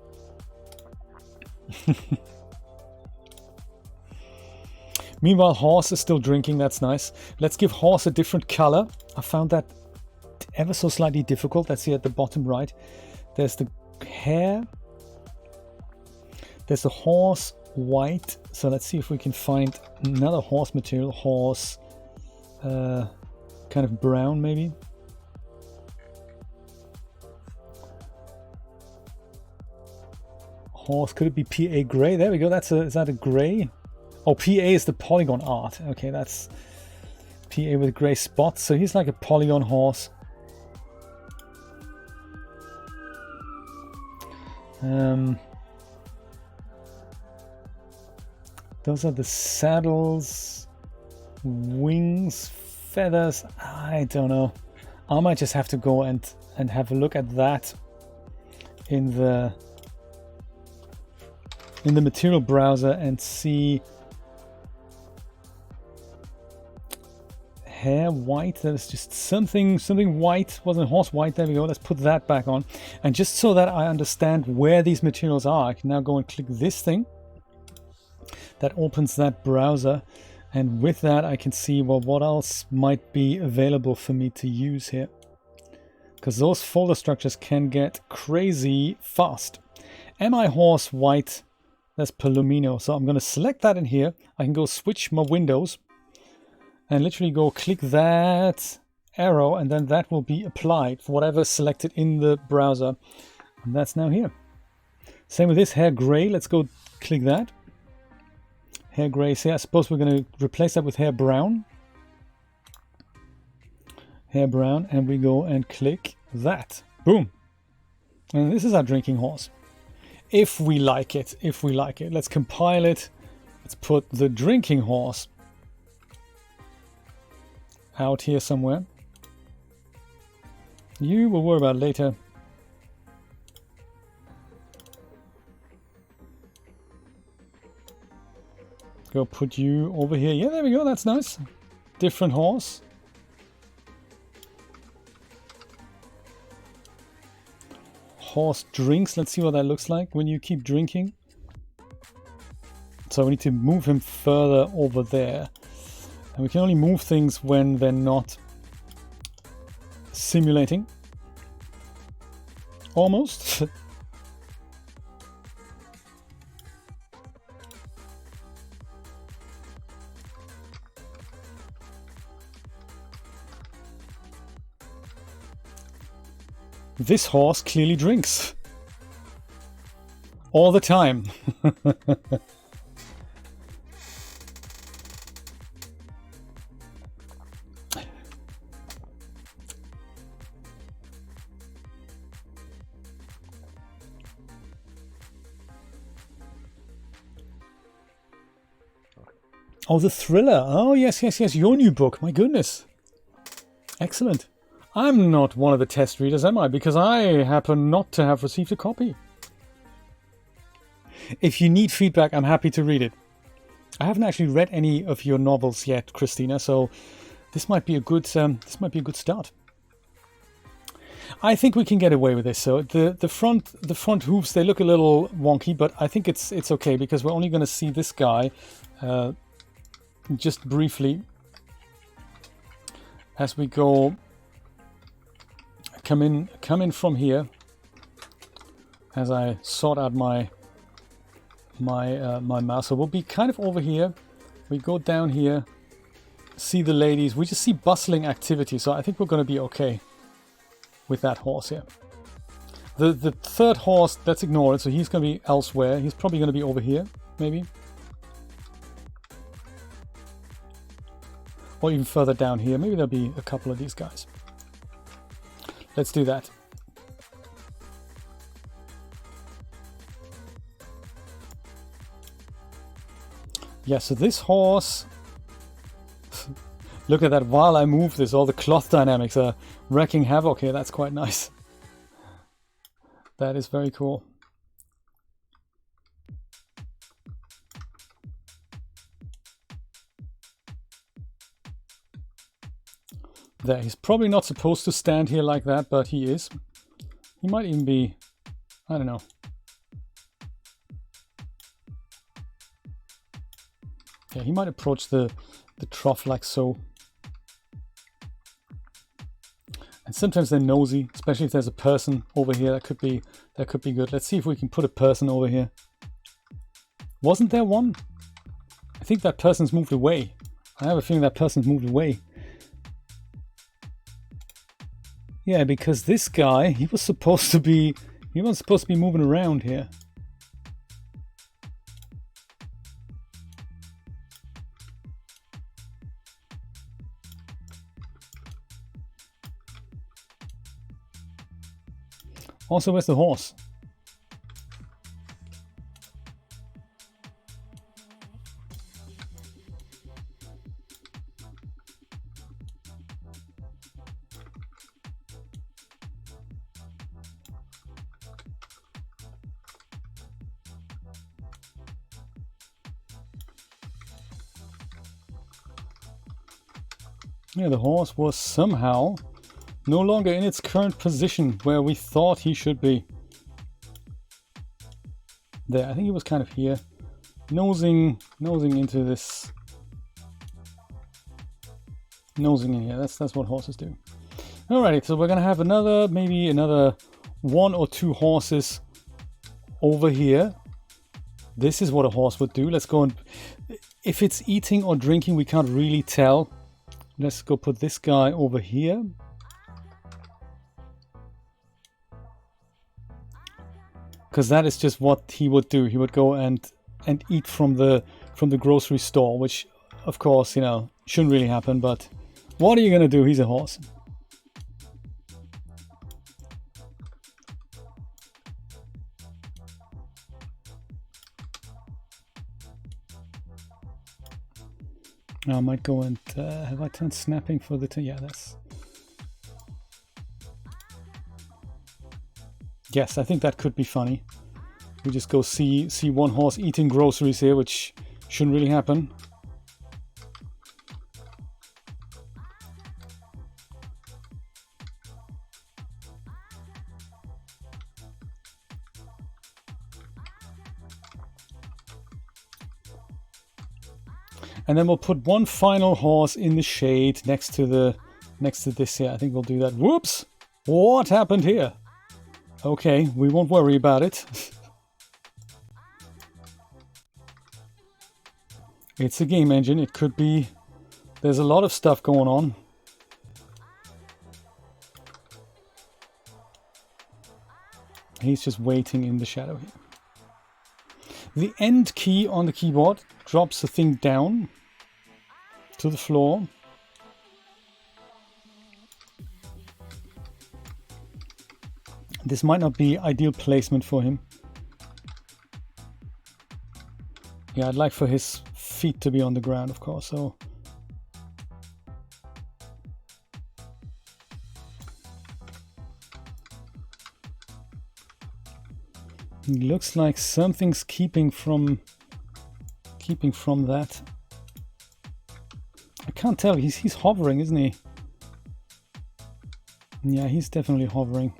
Meanwhile, Horse is still drinking. That's nice. Let's give Horse a different color. I found that ever so slightly difficult. Let's see at the bottom right. There's the hair. There's the horse white. So let's see if we can find another horse material. Horse, kind of brown maybe. Horse, could it be PA gray? There we go. Is that a gray? Oh, PA is the polygon art. Okay, that's PA with gray spots. So he's like a polygon horse. Those are the saddles, wings, feathers. I don't know. I might just have to go and have a look at that in the material browser and see. Hair white, that is just something white. Wasn't horse white. There we go. Let's put that back on. And just so that I understand where these materials are, I can now go and click this thing. That opens that browser. And with that, I can see, well, what else might be available for me to use here. Because those folder structures can get crazy fast. MI horse white, that's Palomino. So I'm going to select that in here. I can go switch my windows. And literally go click that arrow, and then that will be applied for whatever selected in the browser. And that's now here. Same with this hair gray. Let's go click that. Hair gray. So I suppose we're going to replace that with hair brown. Hair brown, and we go and click that. Boom. And this is our drinking horse. If we like it, let's compile it. Let's put the drinking horse out here somewhere. You will worry about later. Go put you over here. Yeah, there we go. That's nice. Different horse. Horse drinks. Let's see what that looks like when you keep drinking. So we need to move him further over there. And we can only move things when they're not simulating. Almost. This horse clearly drinks. All the time. Oh, the thriller. Oh, yes, yes, yes. Your new book. My goodness. Excellent. I'm not one of the test readers, am I? Because I happen not to have received a copy. If you need feedback, I'm happy to read it. I haven't actually read any of your novels yet, Christina, so this might be a good start. I think we can get away with this. So the front hooves, they look a little wonky, but I think it's okay because we're only going to see this guy just briefly as we go. Come in from here as I sort out my mouse. So we'll be kind of over here. We go down here, see the ladies. We just see bustling activity. So I think we're going to be okay with that horse here. The third horse, let's ignore it. So he's going to be elsewhere. He's probably going to be over here, maybe. Or even further down here. Maybe there'll be a couple of these guys. Let's do that. Yeah, so this horse... Look at that, while I move this, all the cloth dynamics are wreaking havoc here. That's quite nice. That is very cool. There, he's probably not supposed to stand here like that, but he is. He might even be, I don't know. Yeah, he might approach the trough like so. And sometimes they're nosy, especially if there's a person over here. That could be good. Let's see if we can put a person over here. Wasn't there one? I think that person's moved away. I have a feeling that person's moved away. Yeah, because this guy, he was supposed to be moving around here. Also, where's the horse? Yeah, the horse was somehow no longer in its current position where we thought he should be. There, I think he was kind of here, nosing into this, nosing in here. That's what horses do. Alrighty, so we're gonna have maybe another 1 or 2 horses over here. This is what a horse would do. Let's go and, if it's eating or drinking, we can't really tell. Let's go put this guy over here. Because that is just what he would do. He would go and eat from the grocery store, which of course, you know, shouldn't really happen, but what are you gonna do? He's a horse. I might go and have I turned snapping for the yeah, that's, yes, I think that could be funny. We just go see one horse eating groceries here, which shouldn't really happen. And then we'll put one final horse in the shade next to this here. I think we'll do that. Whoops! What happened here? Okay, we won't worry about it. It's a game engine. It could be... There's a lot of stuff going on. He's just waiting in the shadow here. The end key on the keyboard drops the thing down to the floor. This might not be ideal placement for him. Yeah, I'd like for his feet to be on the ground, of course, so... It looks like something's keeping from that. I can't tell. He's hovering, isn't he? Yeah, he's definitely hovering.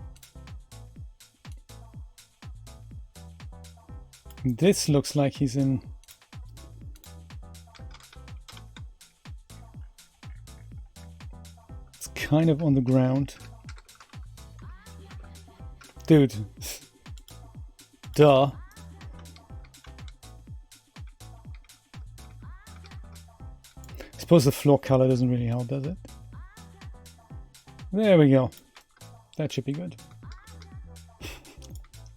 This looks like he's in... It's kind of on the ground. Dude. Duh. I suppose the floor color doesn't really help, does it? There we go. That should be good.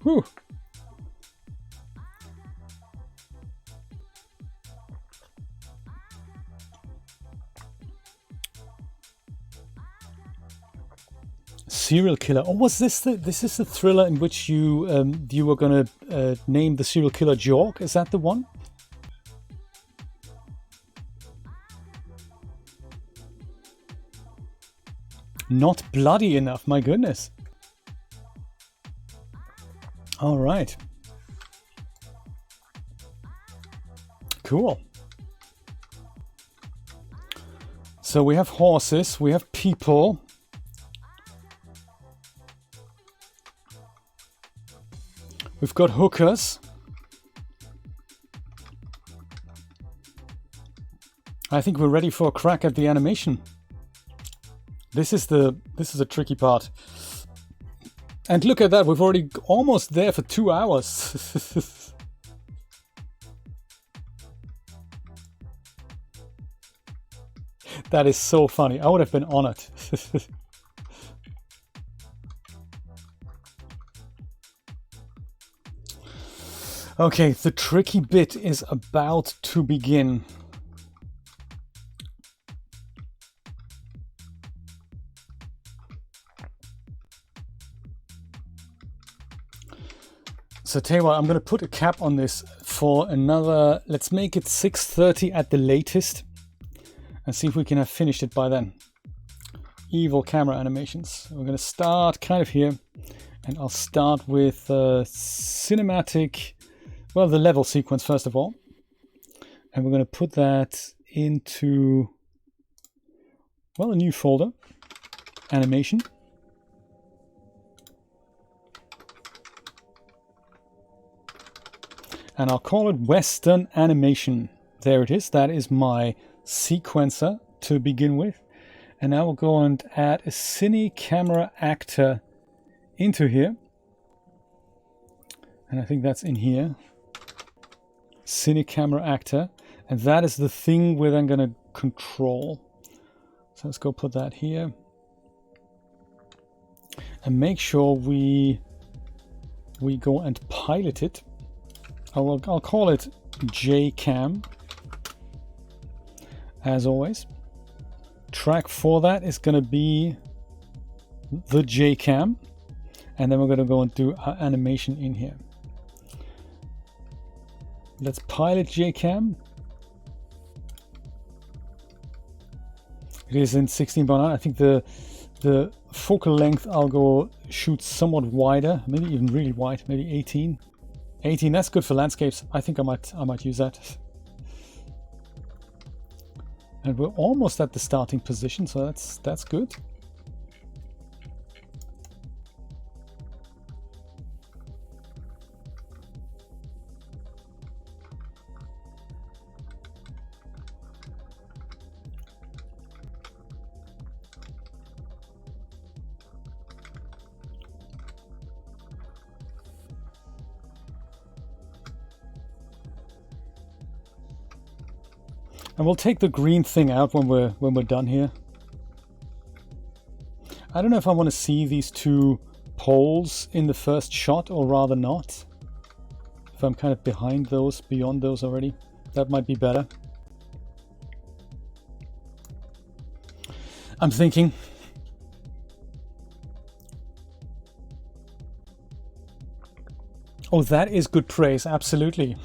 Whew. Serial killer. Oh, was this this is the thriller in which you were gonna name the serial killer Jorg? Is that the one? Not bloody enough, my goodness. All right. Cool. So we have horses, we have people. We've got hookers. I think we're ready for a crack at the animation. This is a tricky part. And look at that, we've already almost there for 2 hours. That is so funny. I would have been honored. Okay, the tricky bit is about to begin. So tell you what, I'm going to put a cap on this for another, let's make it 6:30 at the latest, and see if we can have finished it by then. Evil camera animations. We're going to start kind of here, and I'll start with cinematic, well, the level sequence first of all. And we're going to put that into, well, a new folder, animation. And I'll call it Western Animation. There it is. That is my sequencer to begin with. And now we'll go and add a Cine camera actor into here. And I think that's in here. Cine camera actor. And that is the thing we're then going to control. So let's go put that here. And make sure we go and pilot it. I'll call it JCam, as always. Track for that is going to be the JCam, and then we're going to go and do our animation in here. Let's pilot JCam. It is in 16:9. I think the focal length I'll go shoot somewhat wider, maybe even really wide, maybe 18. 18, that's good for landscapes. I think I might use that. And we're almost at the starting position, so that's good. And we'll take the green thing out when we're done here. I don't know if I want to see these two poles in the first shot or rather not. If I'm kind of behind those, beyond those already, that might be better. I'm thinking. Oh, that is good praise, absolutely.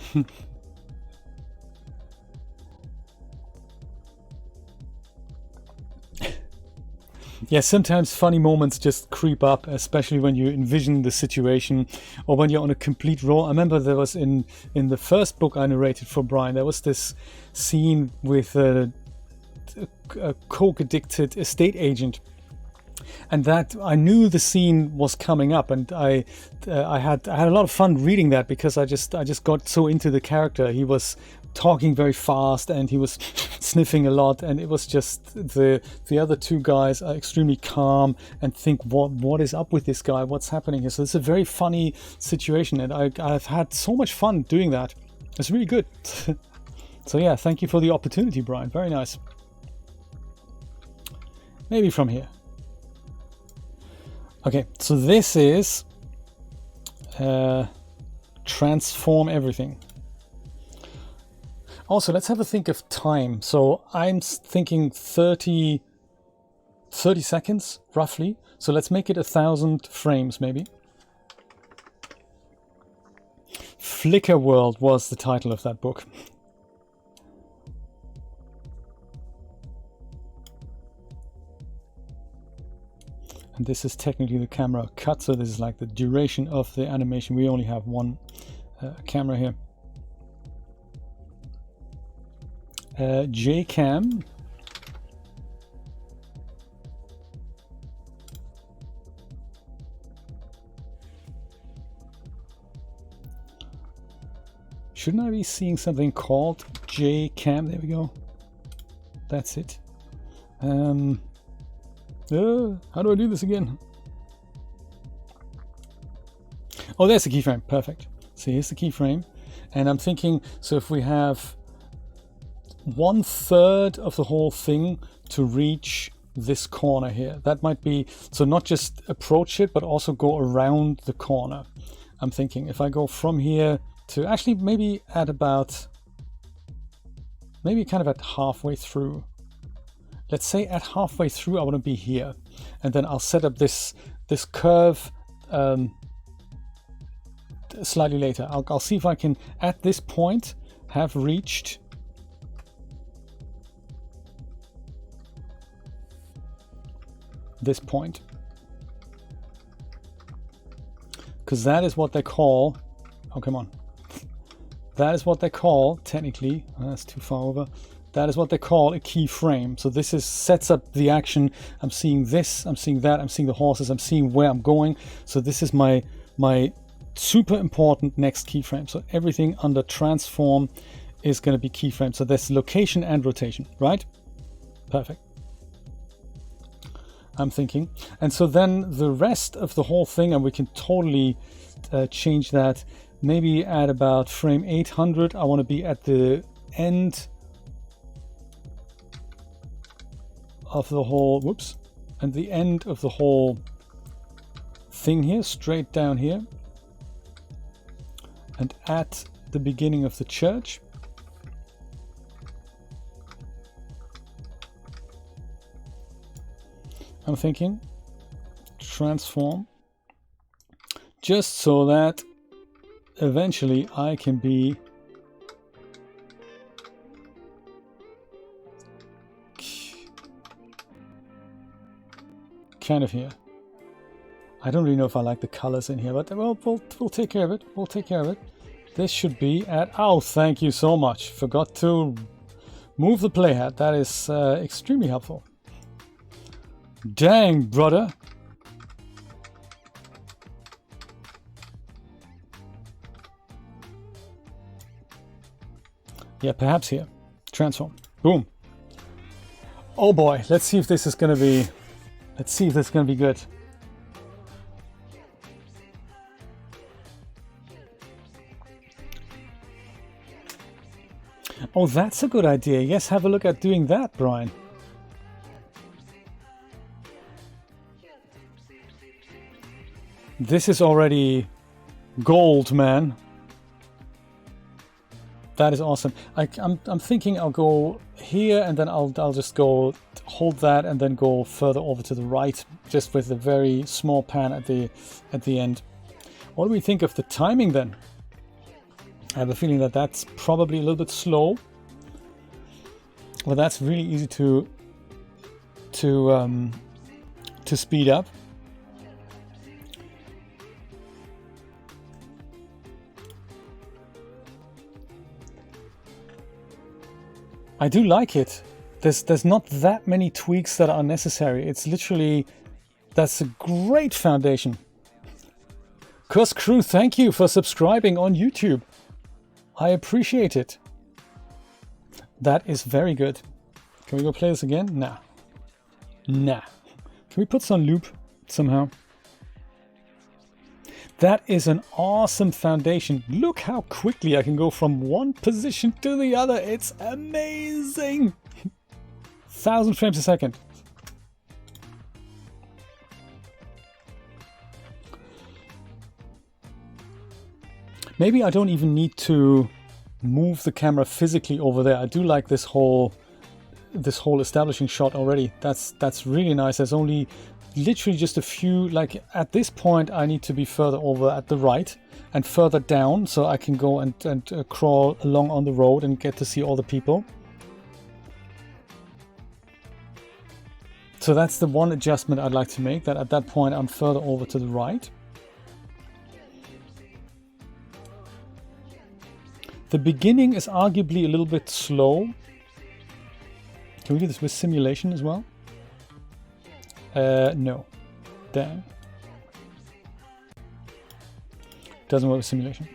Yeah, sometimes funny moments just creep up, especially when you envision the situation or when you're on a complete roll. I remember there was in the first book I narrated for Brian, there was this scene with a coke-addicted estate agent. And that I knew the scene was coming up, and I had a lot of fun reading that because I just got so into the character. He was talking very fast and he was sniffing a lot, and it was just the other two guys are extremely calm and think what is up with this guy, what's happening here. So it's a very funny situation, and I've had so much fun doing that. It's really good. So yeah, thank you for the opportunity, Brian. Very nice. Maybe from here. Okay, so this is transform everything. Also, let's have a think of time. So I'm thinking 30 seconds, roughly. So let's make it 1,000 frames, maybe. Flicker World was the title of that book. And this is technically the camera cut, so this is like the duration of the animation. We only have one camera here. JCam. Shouldn't I be seeing something called JCam? There we go. That's it. How do I do this again? Oh, there's the keyframe. Perfect. So here's the keyframe. And I'm thinking, so if we have 1/3 of the whole thing to reach this corner here. That might be, so not just approach it, but also go around the corner. I'm thinking if I go from here to actually maybe at about, maybe kind of at halfway through. Let's say at halfway through, I want to be here. And then I'll set up this curve slightly later. I'll see if I can, at this point, have reached this point. Because that is what they call, oh, come on. That is what they call, technically, that's too far over. That is what they call a keyframe. So this is sets up the action. I'm seeing this, I'm seeing that, I'm seeing the horses, I'm seeing where I'm going. So this is my super important next keyframe. So everything under transform is going to be keyframe. So there's location and rotation, right? Perfect. I'm thinking. And so then the rest of the whole thing, and we can totally change that. Maybe at about frame 800, I want to be at the end of the whole, whoops, and the end of the whole thing here, straight down here. And at the beginning of the church. I'm thinking transform, just so that eventually I can be kind of here. I don't really know if I like the colors in here, but well, we'll take care of it. We'll take care of it. This should be at, oh, thank you so much. Forgot to move the playhead. That is extremely helpful. Dang, brother. Yeah, perhaps here. Transform. Boom. Oh boy, let's see if this is gonna be, let's see if this is gonna be good. Oh, that's a good idea. Yes, have a look at doing that, Brian. This is already gold, man. That is awesome. I'm thinking I'll go here and then I'll just go hold that and then go further over to the right, just with a very small pan at the end. What do we think of the timing then? I have a feeling that that's probably a little bit slow. Well, that's really easy to speed up. I do like it. There's not that many tweaks that are necessary. It's literally, that's a great foundation. Cos Crew, thank you for subscribing on YouTube. I appreciate it. That is very good. Can we go play this again? Nah. Nah. Can we put some loop somehow? That is an awesome foundation. Look how quickly I can go from one position to the other. It's amazing. 1,000 frames a second. Maybe I don't even need to move the camera physically over there. I do like this whole establishing shot already. That's really nice. There's only literally just a few, like at this point I need to be further over at the right and further down so I can go and crawl along on the road and get to see all the people. So that's the one adjustment I'd like to make, that at that point I'm further over to the right. The beginning is arguably a little bit slow. Can we do this with simulation as well? No. Dang. Doesn't work with simulation.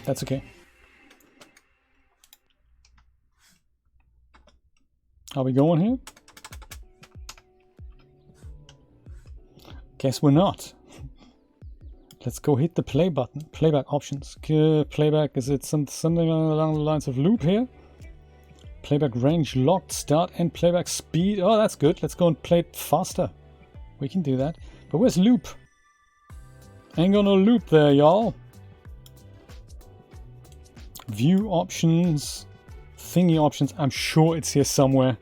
That's okay. Are we going here? Guess we're not. Let's go hit the play button. Playback options. Playback, is it something along the lines of loop here? Playback range locked, start and playback speed. Oh, that's good. Let's go and play it faster. We can do that. But where's loop? Ain't got no loop there, y'all. View options, thingy options. I'm sure it's here somewhere.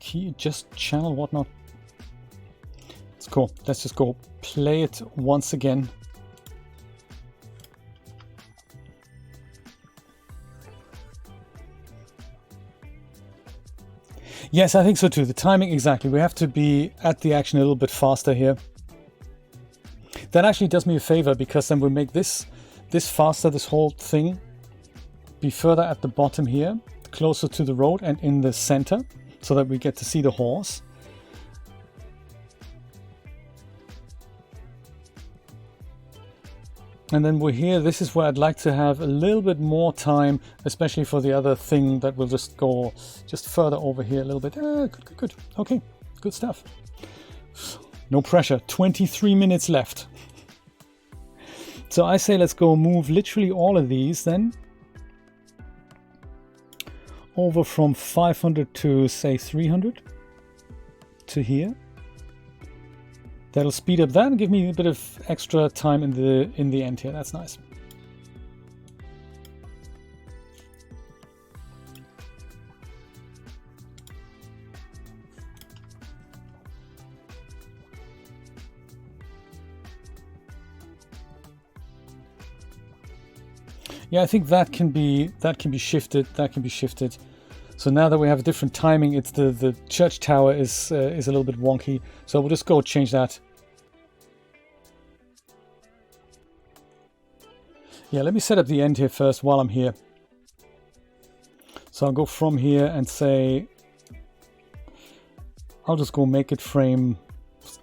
Key, just channel, whatnot. It's cool. Let's just go play it once again. Yes, I think so too. The timing, exactly. We have to be at the action a little bit faster here. That actually does me a favor, because then we make this faster, this whole thing, be further at the bottom here, closer to the road and in the center, so that we get to see the horse. And then we're here. This is where I'd like to have a little bit more time, especially for the other thing that will just go just further over here a little bit. Good. Okay, good stuff. No pressure. 23 minutes left. So I say let's go move literally all of these then. Over from 500 to say 300 to here. That'll speed up that and give me a bit of extra time in the end here. That's nice. Yeah, I think that can be shifted. That can be shifted. So now that we have a different timing, it's the church tower is a little bit wonky. So we'll just go change that. Yeah, let me set up the end here first while I'm here. So I'll go from here and say, I'll just go make it frame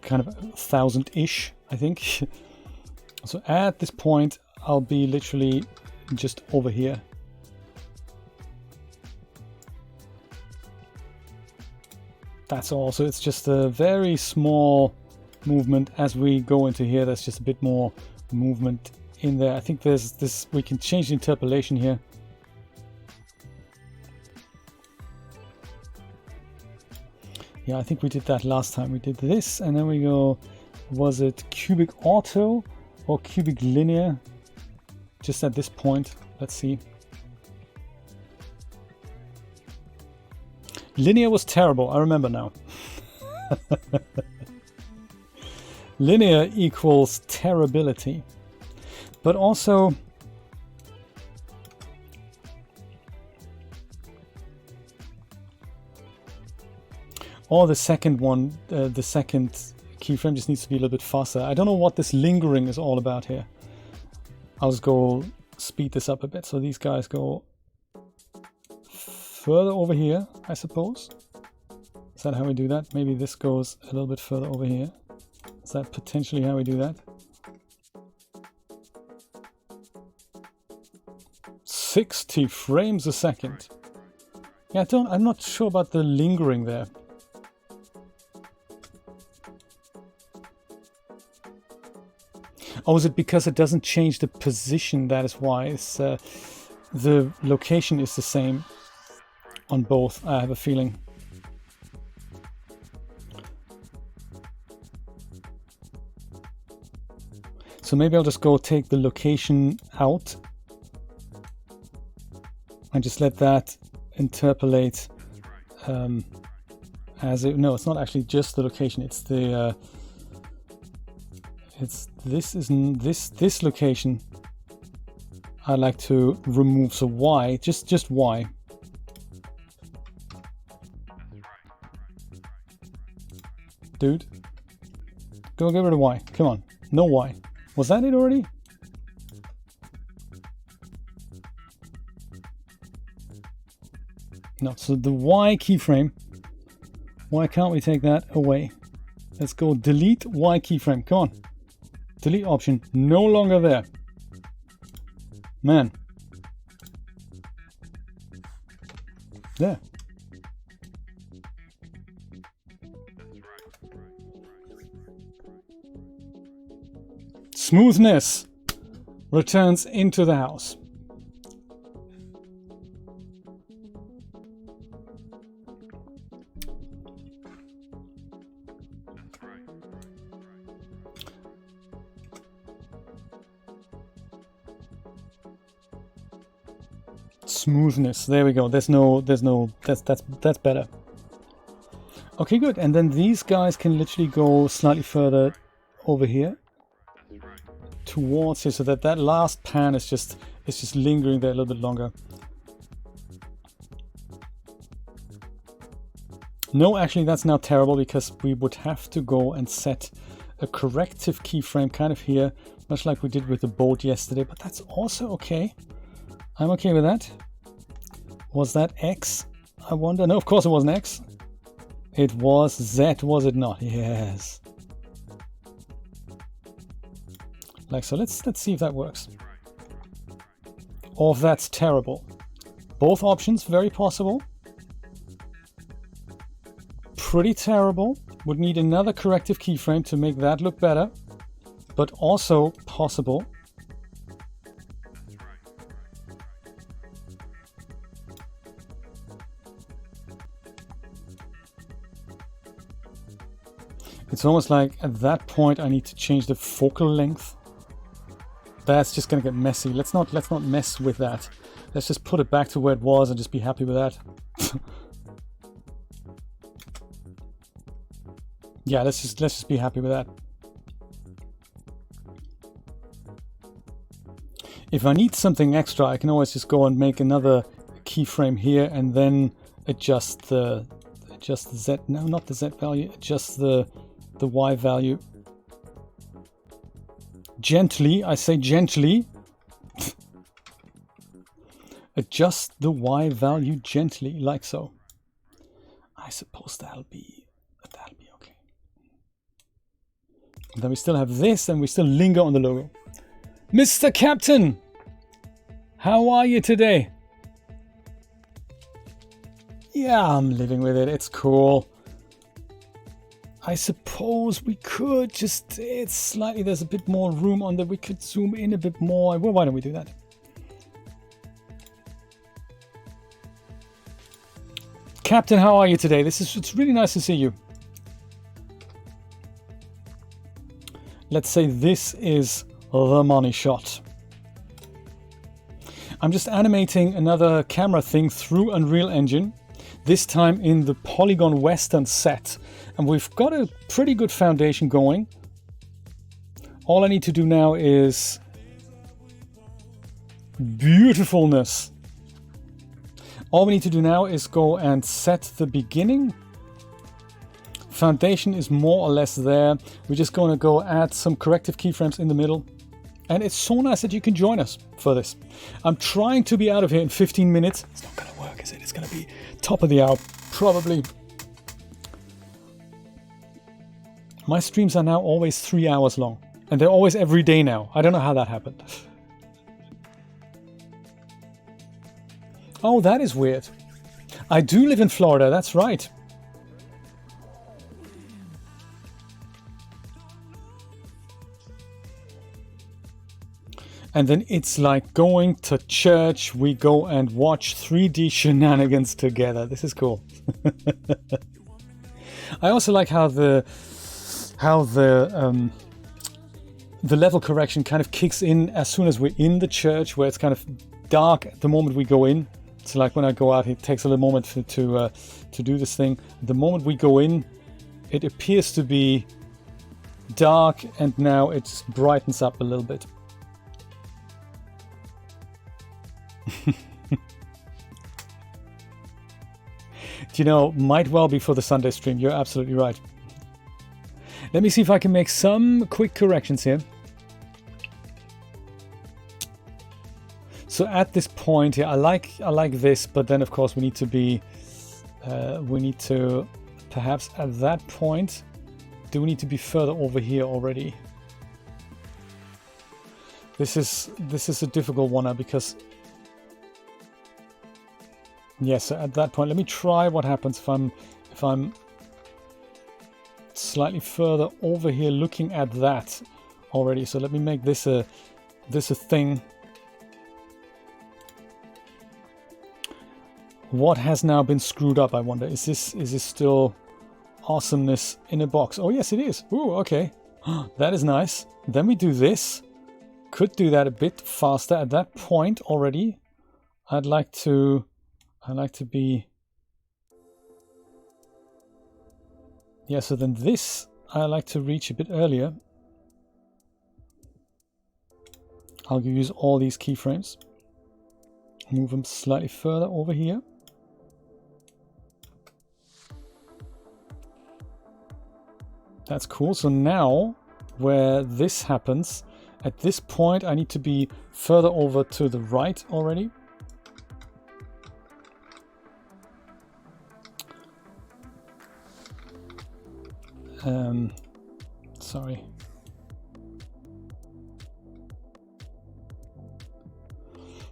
kind of 1000-ish, I think. So at this point, I'll be literally just over here. That's all. So it's just a very small movement as we go into here. There's just a bit more movement in there. I think there's this, we can change the interpolation here. Yeah, I think we did that last time. We did this and then we go, was it cubic auto or cubic linear? Just at this point, let's see. Linear was terrible, I remember now. Linear equals terribility. But also, or the second one, the second keyframe just needs to be a little bit faster. I don't know what this lingering is all about here. I'll just go speed this up a bit. So these guys go further over here, I suppose. Is that how we do that? Maybe this goes a little bit further over here. Is that potentially how we do that? 60 frames a second. Yeah, I'm not sure about the lingering there. Oh, is it because it doesn't change the position? That is why. It's, the location is the same on both, I have a feeling. So maybe I'll just go take the location out and just let that interpolate as it. No, it's not actually just the location. It's the this location I like to remove. So Y, just Y. Dude, go get rid of Y. Come on, no Y. Was that it already? No, so the Y keyframe. Why can't we take that away? Let's go delete Y keyframe. Come on. Delete option. No longer there. Man. There. Smoothness returns into the house. Smoothness. There we go. That's better. Okay, good. And then these guys can literally go slightly further over here towards here, so that that last pan is just lingering there a little bit longer. No, actually that's now terrible, because we would have to go and set a corrective keyframe kind of here, much like we did with the boat yesterday, but that's also okay. I'm okay with that. Was that X? I wonder. No, of course it wasn't X. It was Z, was it not? Yes. Like so. Let's see if that works. Or if that's terrible. Both options, very possible. Pretty terrible. Would need another corrective keyframe to make that look better, but also possible. It's almost like at that point I need to change the focal length. That's just gonna get messy. Let's not mess with that. Let's just put it back to where it was and just be happy with that. Yeah, let's just be happy with that. If I need something extra, I can always just go and make another keyframe here and then adjust the Z. No, not the Z value. Adjust the Y value. Gently, I say gently. Adjust the Y value gently, like so. I suppose that'll be okay. And then we still have this, and we still linger on the logo. Mr. Captain, how are you today? Yeah, I'm living with it. It's cool. I suppose we could just, it's slightly, there's a bit more room on that. We could zoom in a bit more. Well, why don't we do that? Captain, how are you today? It's really nice to see you. Let's say this is the money shot. I'm just animating another camera thing through Unreal Engine, this time in the Polygon Western set. And we've got a pretty good foundation going. All I need to do now is beautifulness. All we need to do now is go and set the beginning. Foundation is more or less there. We're just going to go add some corrective keyframes in the middle. And it's so nice that you can join us for this. I'm trying to be out of here in 15 minutes. It's not going to work, is it? It's going to be top of the hour, probably. My streams are now always 3 hours long. And they're always every day now. I don't know how that happened. Oh, that is weird. I do live in Florida, that's right. And then it's like going to church. We go and watch 3D Shenanigans together. This is cool. I also like how the level correction kind of kicks in as soon as we're in the church, where it's kind of dark at the moment we go in. So like when I go out, it takes a little moment to do this thing. The moment we go in, it appears to be dark, and now it brightens up a little bit. You know, might well be for the Sunday stream. You're absolutely right. Let me see if I can make some quick corrections here. So at this point here, I like this, but then of course we need to perhaps at that point, do we need to be further over here already? This is a difficult one now, because yes, so at that point, let me try what happens if I'm slightly further over here looking at that already. So let me make this a thing. What has now been screwed up, I wonder? Is this still awesomeness in a box? Oh yes, it is. Ooh, okay. That is nice. Then we do this. Could do that a bit faster at that point already. I'd like to be, yeah, so then this I like to reach a bit earlier. I'll use all these keyframes, move them slightly further over here. That's cool. So now where this happens, at this point I need to be further over to the right already. Sorry.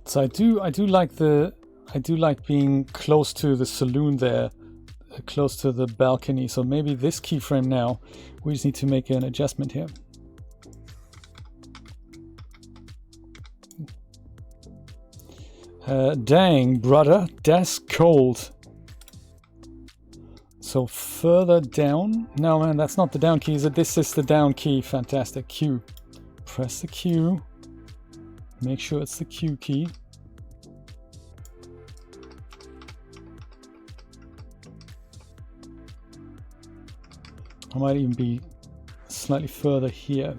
So I do like being close to the saloon there, close to the balcony. So maybe this keyframe now, we just need to make an adjustment here. Dang, brother, that's cold. So further down. No, man, that's not the down key, is it? This is the down key. Fantastic. Q. Press the Q. Make sure it's the Q key. I might even be slightly further here.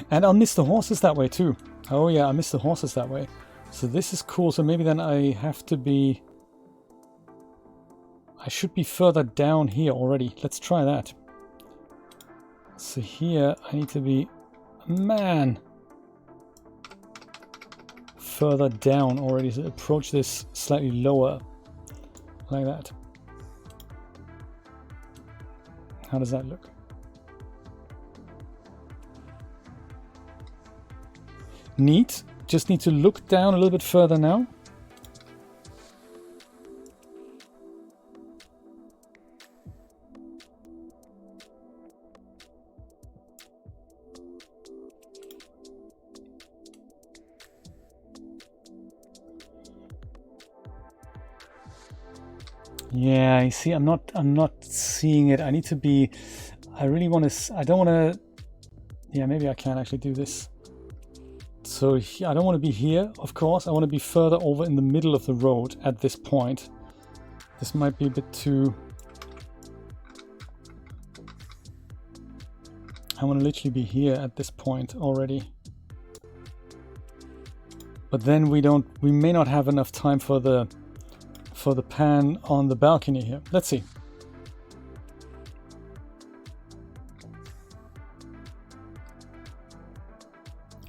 And I'll miss the horses that way too. Oh yeah, I missed the horses that way. So this is cool. So maybe then I have to be... I should be further down here already. Let's try that. So here I need to be... Man! Further down already. So approach this slightly lower. Like that. How does that look? Neat. Just need to look down a little bit further now. Yeah, you see, I'm not seeing it. I need to be, I really want to, I don't want to, yeah, maybe I can actually do this. So I don't want to be here, of course. I want to be further over in the middle of the road at this point. This might be a bit too... I want to literally be here at this point already. But then we may not have enough time for the pan on the balcony here. Let's see.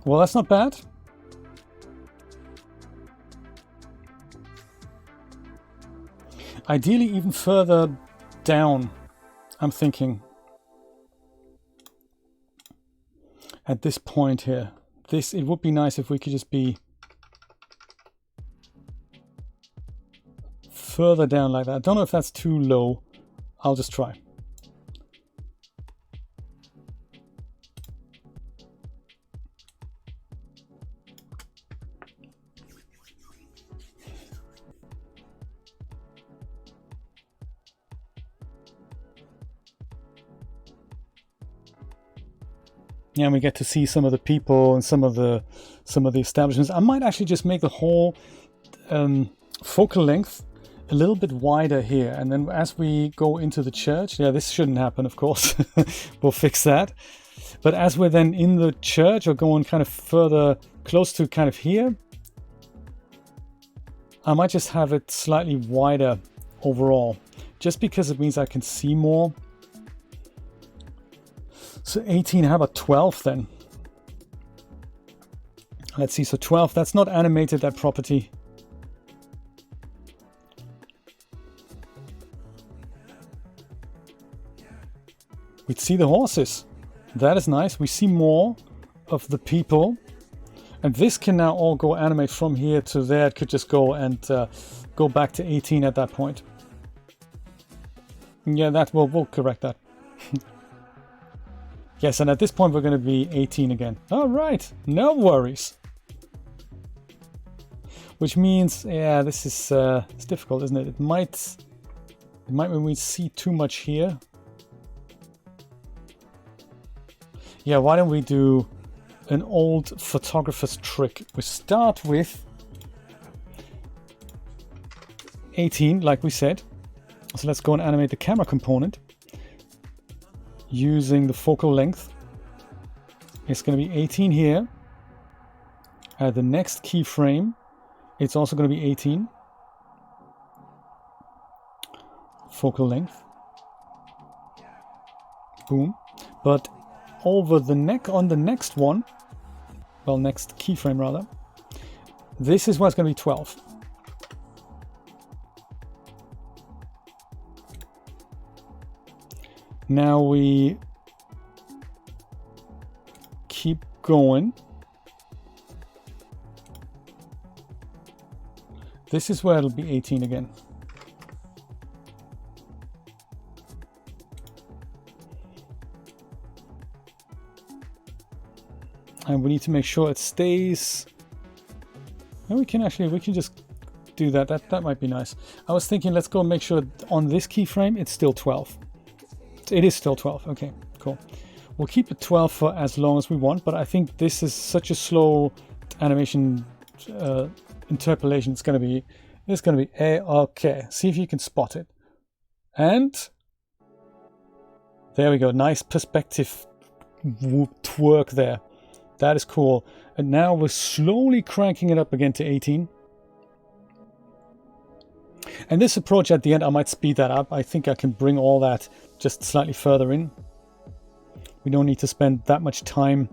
Well, that's not bad. Ideally, even further down, I'm thinking. At this point here. It would be nice if we could just be further down like that. I don't know if that's too low. I'll just try. Yeah, and we get to see some of the people and some of the establishments. I might actually just make the whole focal length a little bit wider here, and then as we go into the church, yeah, this shouldn't happen, of course. We'll fix that. But as we're then in the church or going kind of further close to kind of here, I might just have it slightly wider overall, just because it means I can see more. So 18, how about 12 then? Let's see, so 12, that's not animated, that property. We'd see the horses. That is nice. We see more of the people. And this can now all go animate from here to there. It could just go and go back to 18 at that point. Yeah, we'll correct that. Yes, and at this point we're going to be 18 again. All right, no worries. Which means, yeah, this is it's difficult, isn't it? It might... It might when we see too much here. Yeah, why don't we do an old photographer's trick? We start with 18, like we said. So let's go and animate the camera component using the focal length. It's going to be 18 here. At the next keyframe, it's also going to be 18. Focal length. Boom. But over the neck on the next one, well, next keyframe rather, this is where it's going to be 12. Now we keep going. This is where it'll be 18 again. And we need to make sure it stays. And we can just do that. That might be nice. I was thinking, let's go and make sure on this keyframe it's still 12. It is still 12. Okay, cool. We'll keep it 12 for as long as we want, but I think this is such a slow animation interpolation. It's gonna be okay. See if you can spot it. And there we go. Nice perspective twerk there. That is cool. And now we're slowly cranking it up again to 18. And this approach at the end, I might speed that up. I think I can bring all that just slightly further in. We don't need to spend that much time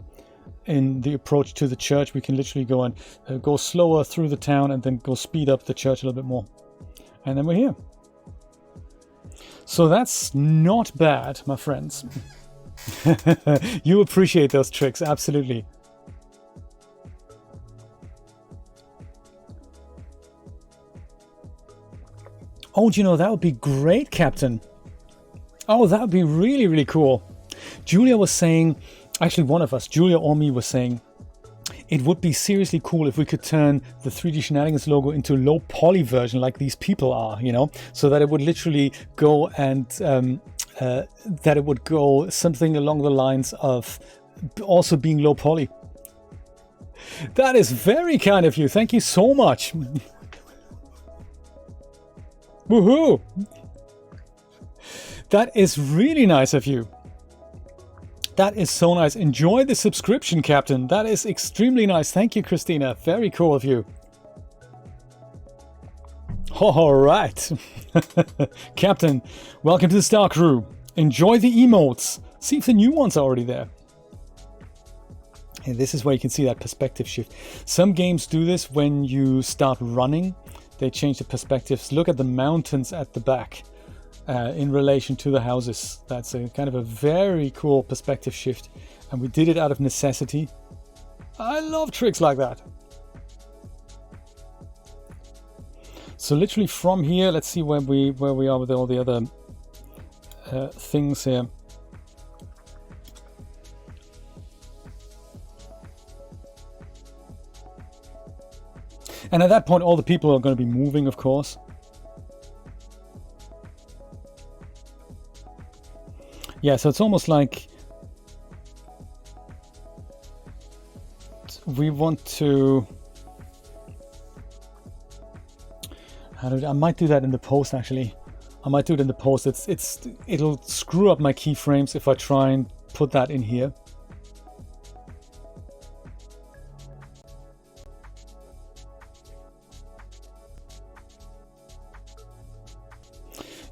in the approach to the church. We can literally go and go slower through the town and then go speed up the church a little bit more. And then we're here. So that's not bad, my friends. You appreciate those tricks, absolutely. Oh, do you know, that would be great, Captain. Oh, that would be really, really cool. Julia was saying, actually one of us, Julia or me, was saying, it would be seriously cool if we could turn the 3D Shenanigans logo into a low poly version like these people are, you know, so that it would literally go and that it would go something along the lines of also being low poly. That is very kind of you. Thank you so much. Woohoo! That is really nice of you. That is so nice. Enjoy the subscription, Captain. That is extremely nice. Thank you, Christina. Very cool of you. All right. Captain, welcome to the Star Crew. Enjoy the emotes. See if the new ones are already there. And this is where you can see that perspective shift. Some games do this when you start running. They change the perspectives. Look at the mountains at the back in relation to the houses. That's a kind of a very cool perspective shift. And we did it out of necessity. I love tricks like that. So literally from here, let's see where we are with all the other things here. And at that point, all the people are going to be moving, of course. Yeah, so it's almost like we want to... I might do that in the post, actually. I might do it in the post. It'll screw up my keyframes if I try and put that in here.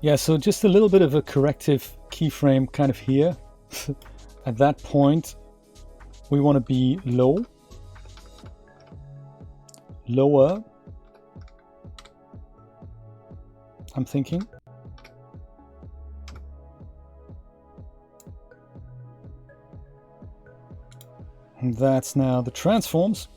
Yeah, so just a little bit of a corrective keyframe kind of here. At that point, we want to be low, lower, I'm thinking. And that's now the transforms.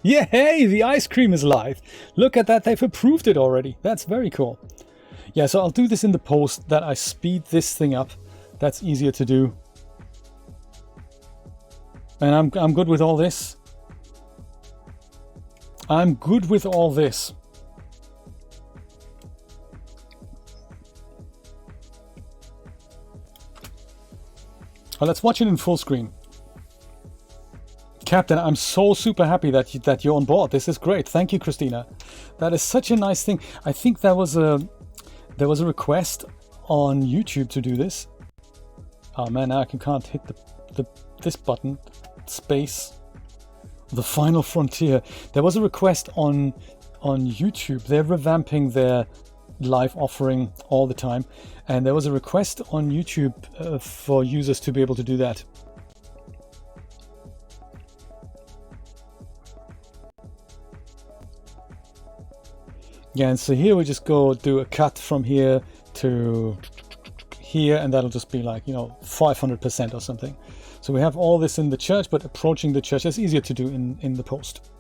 Yeah, hey, the ice cream is live. Look at that, they've approved it already. That's very cool. Yeah, so I'll do this in the post that I speed this thing up. That's easier to do. And I'm good with all this. I'm good with all this. Well, let's watch it in full screen. Captain, I'm so super happy that you're on board. This is great. Thank you, Christina. That is such a nice thing. I think there was a request on YouTube to do this. Oh man, now I can't hit this button. Space. The Final Frontier. There was a request on YouTube. They're revamping their live offering all the time, and there was a request on YouTube for users to be able to do that. Yeah, and so here we just go do a cut from here to here, and that'll just be like, 500% or something. So we have all this in the church, but approaching the church is easier to do in the post.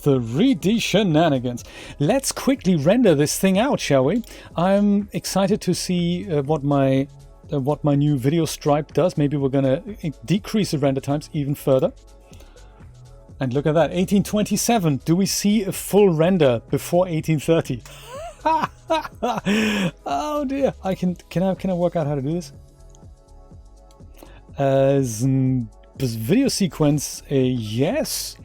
The 3D Shenanigans. Let's quickly render this thing out, shall we? I'm excited to see what my new video stripe does. Maybe we're gonna decrease the render times even further. And look at that, 1827. Do we see a full render before 1830? Oh dear. Can I work out how to do this? This video sequence, yes.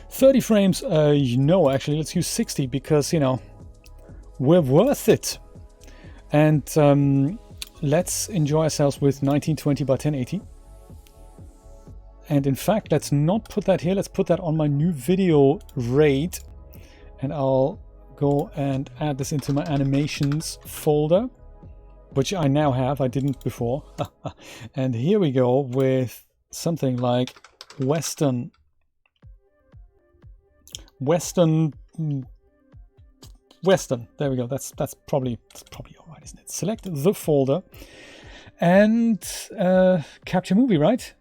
30 frames, no, actually, let's use 60 because, we're worth it. And let's enjoy ourselves with 1920 by 1080. And in fact, let's not put that here. Let's put that on my new video RAID. And I'll go and add this into my animations folder, which I now have. I didn't before. And here we go with something like Western. There we go. That's probably all right, isn't it? Select the folder and capture movie, right?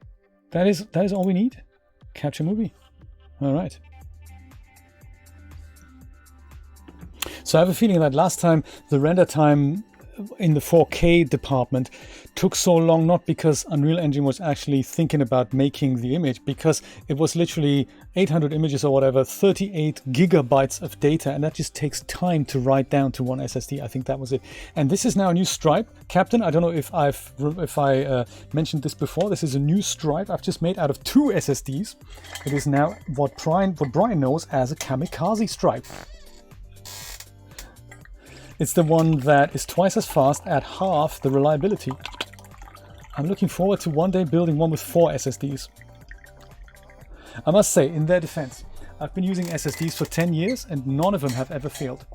That is all we need. Capture movie. All right. So I have a feeling that last time the render time in the 4K department took so long, not because Unreal Engine was actually thinking about making the image, because it was literally 800 images or whatever, 38 gigabytes of data, and that just takes time to write down to one SSD. I think that was it. And this is now a new stripe. Captain, I don't know if I mentioned this before. This is a new stripe I've just made out of 2 SSDs. It is now what Brian knows as a kamikaze stripe. It's the one that is twice as fast at half the reliability. I'm looking forward to one day building one with 4 SSDs. I must say, in their defense, I've been using SSDs for 10 years and none of them have ever failed.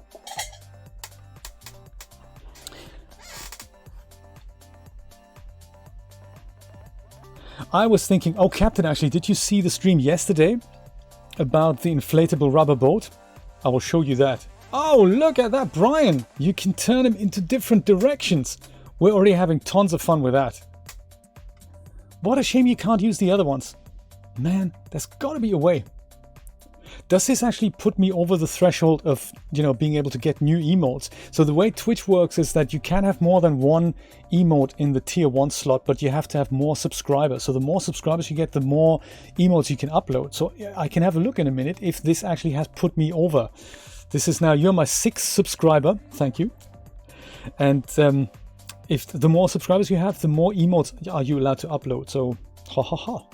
I was thinking, oh Captain, actually, did you see the stream yesterday about the inflatable rubber boat? I will show you that. Oh, look at that, Brian! You can turn them into different directions. We're already having tons of fun with that. What a shame you can't use the other ones. Man, there's got to be a way. Does this actually put me over the threshold of, being able to get new emotes? So the way Twitch works is that you can have more than one emote in the tier 1 slot, but you have to have more subscribers. So the more subscribers you get, the more emotes you can upload. So I can have a look in a minute if this actually has put me over. This is now, you're my 6th subscriber. Thank you. And if the more subscribers you have, the more emotes are you allowed to upload. So, ha ha ha.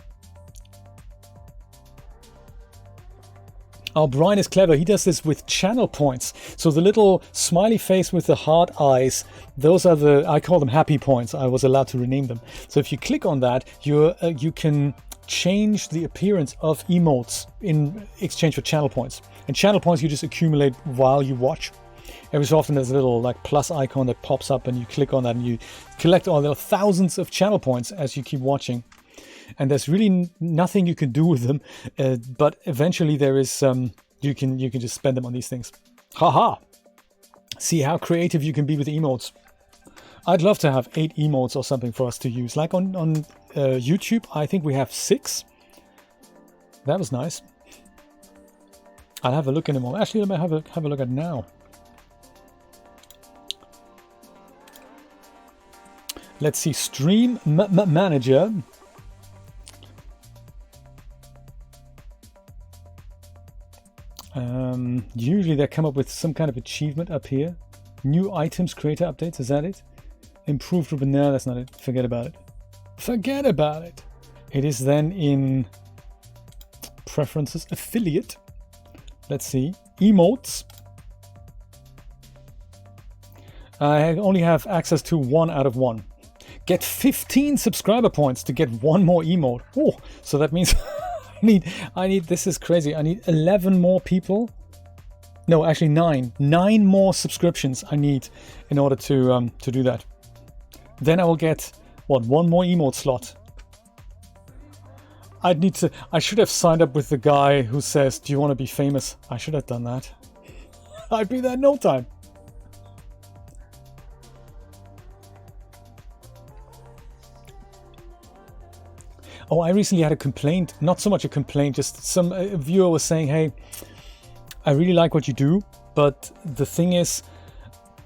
Oh, Brian is clever. He does this with channel points. So the little smiley face with the heart eyes, those are I call them happy points. I was allowed to rename them. So if you click on that, you can change the appearance of emotes in exchange for channel points. And channel points you just accumulate while you watch. Every so often there's a little plus icon that pops up and you click on that and you collect all the thousands of channel points as you keep watching. And there's really nothing you can do with them, but eventually there is you can just spend them on these things. Haha! See how creative you can be with emotes. I'd love to have 8 emotes or something for us to use. Like on YouTube, I think we have 6. That was nice. I'll have a look in a moment. Actually, let me have a look at now. Let's see, Stream Manager. Usually they come up with some kind of achievement up here. New items, creator updates, is that it? Improved ribbon, no, that's not it. Forget about it. Forget about it. It is then in preferences, affiliate. Let's see, emotes. I only have access to 1 out of 1. Get 15 subscriber points to get 1 more emote. Oh, so that means I need, this is crazy. I need 11 more people. No, actually 9. 9 more subscriptions I need in order to do that. Then I will get, what, 1 more emote slot. I should have signed up with the guy who says, do you want to be famous? I should have done that. I'd be there in no time. Oh, I recently had a complaint, not so much a complaint, just some viewer was saying, hey, I really like what you do, but the thing is,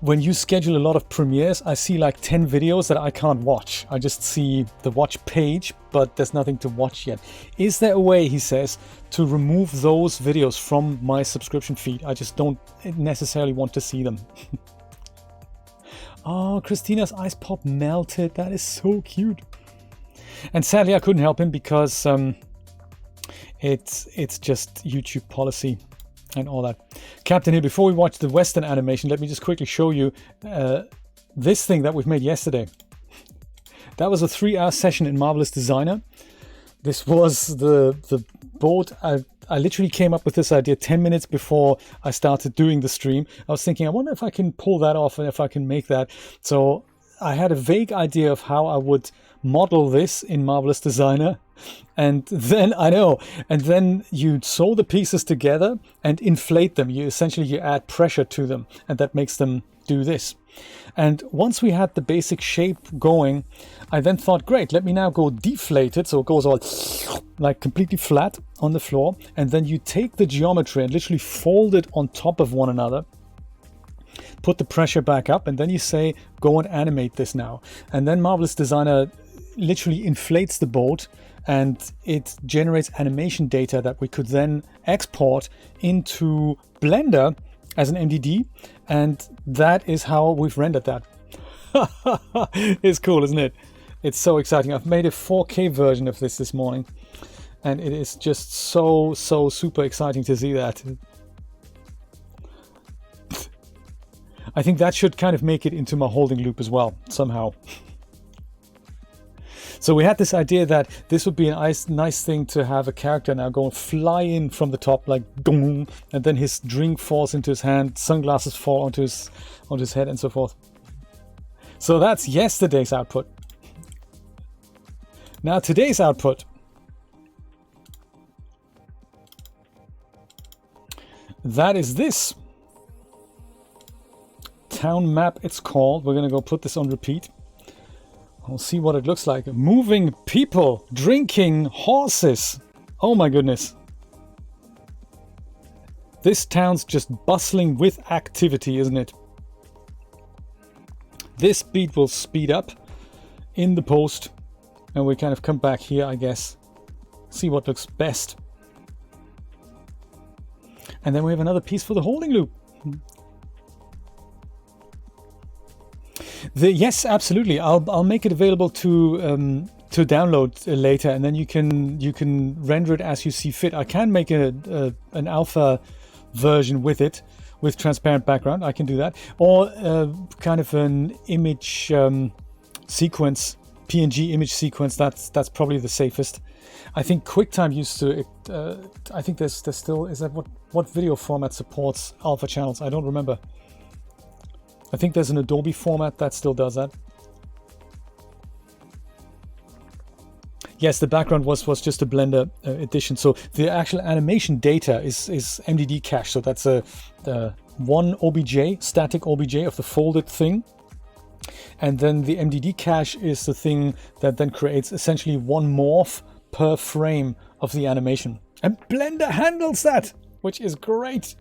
when you schedule a lot of premieres, I see like 10 videos that I can't watch. I just see the watch page, but there's nothing to watch yet. Is there a way, he says, to remove those videos from my subscription feed? I just don't necessarily want to see them. Oh, Christina's ice pop melted. That is so cute. And sadly, I couldn't help him because it's just YouTube policy and all that. Captain here, before we watch the Western animation, let me just quickly show you this thing that we've made yesterday. That was a 3-hour session in MalberS Designer. This was the board. I literally came up with this idea 10 minutes before I started doing the stream. I was thinking, I wonder if I can pull that off and if I can make that. So I had a vague idea of how I would model this in MalberS Designer, and then and then you sew the pieces together and inflate them. You add pressure to them, and that makes them do this. And once we had the basic shape going, I then thought, great, let me now go deflate it so it goes all like completely flat on the floor, and then you take the geometry and literally fold it on top of one another, put the pressure back up, and then you say, go and animate this now. And then MalberS Designer literally inflates the boat and it generates animation data that we could then export into Blender as an MDD, and that is how we've rendered that. It's cool, isn't it? It's so exciting. I've made a 4K version of this morning, and it is just so super exciting to see that. I think that should kind of make it into my holding loop as well, somehow. So we had this idea that this would be a nice thing to have a character now go and fly in from the top like boom, and then his drink falls into his hand, sunglasses fall onto his head, and so forth. So that's yesterday's output. Now today's output. That is this. Town map, it's called. We're gonna go put this on repeat. We'll see what it looks like. Moving people, drinking horses. Oh my goodness. This town's just bustling with activity, isn't it? This beat will speed up in the post, and we kind of come back here, I guess. See what looks best. And then we have another piece for the holding loop. Yes, absolutely. I'll make it available to download later, and then you can render it as you see fit. I can make an alpha version with it, with transparent background. I can do that, or kind of an image sequence, PNG image sequence. That's probably the safest. I think QuickTime used to it. I think there's still, is that what video format supports alpha channels? I don't remember. I think there's an Adobe format that still does that. Yes, the background was just a Blender edition. So the actual animation data is MDD cache. So that's a one OBJ, static OBJ of the folded thing. And then the MDD cache is the thing that then creates essentially one morph per frame of the animation. And Blender handles that, which is great.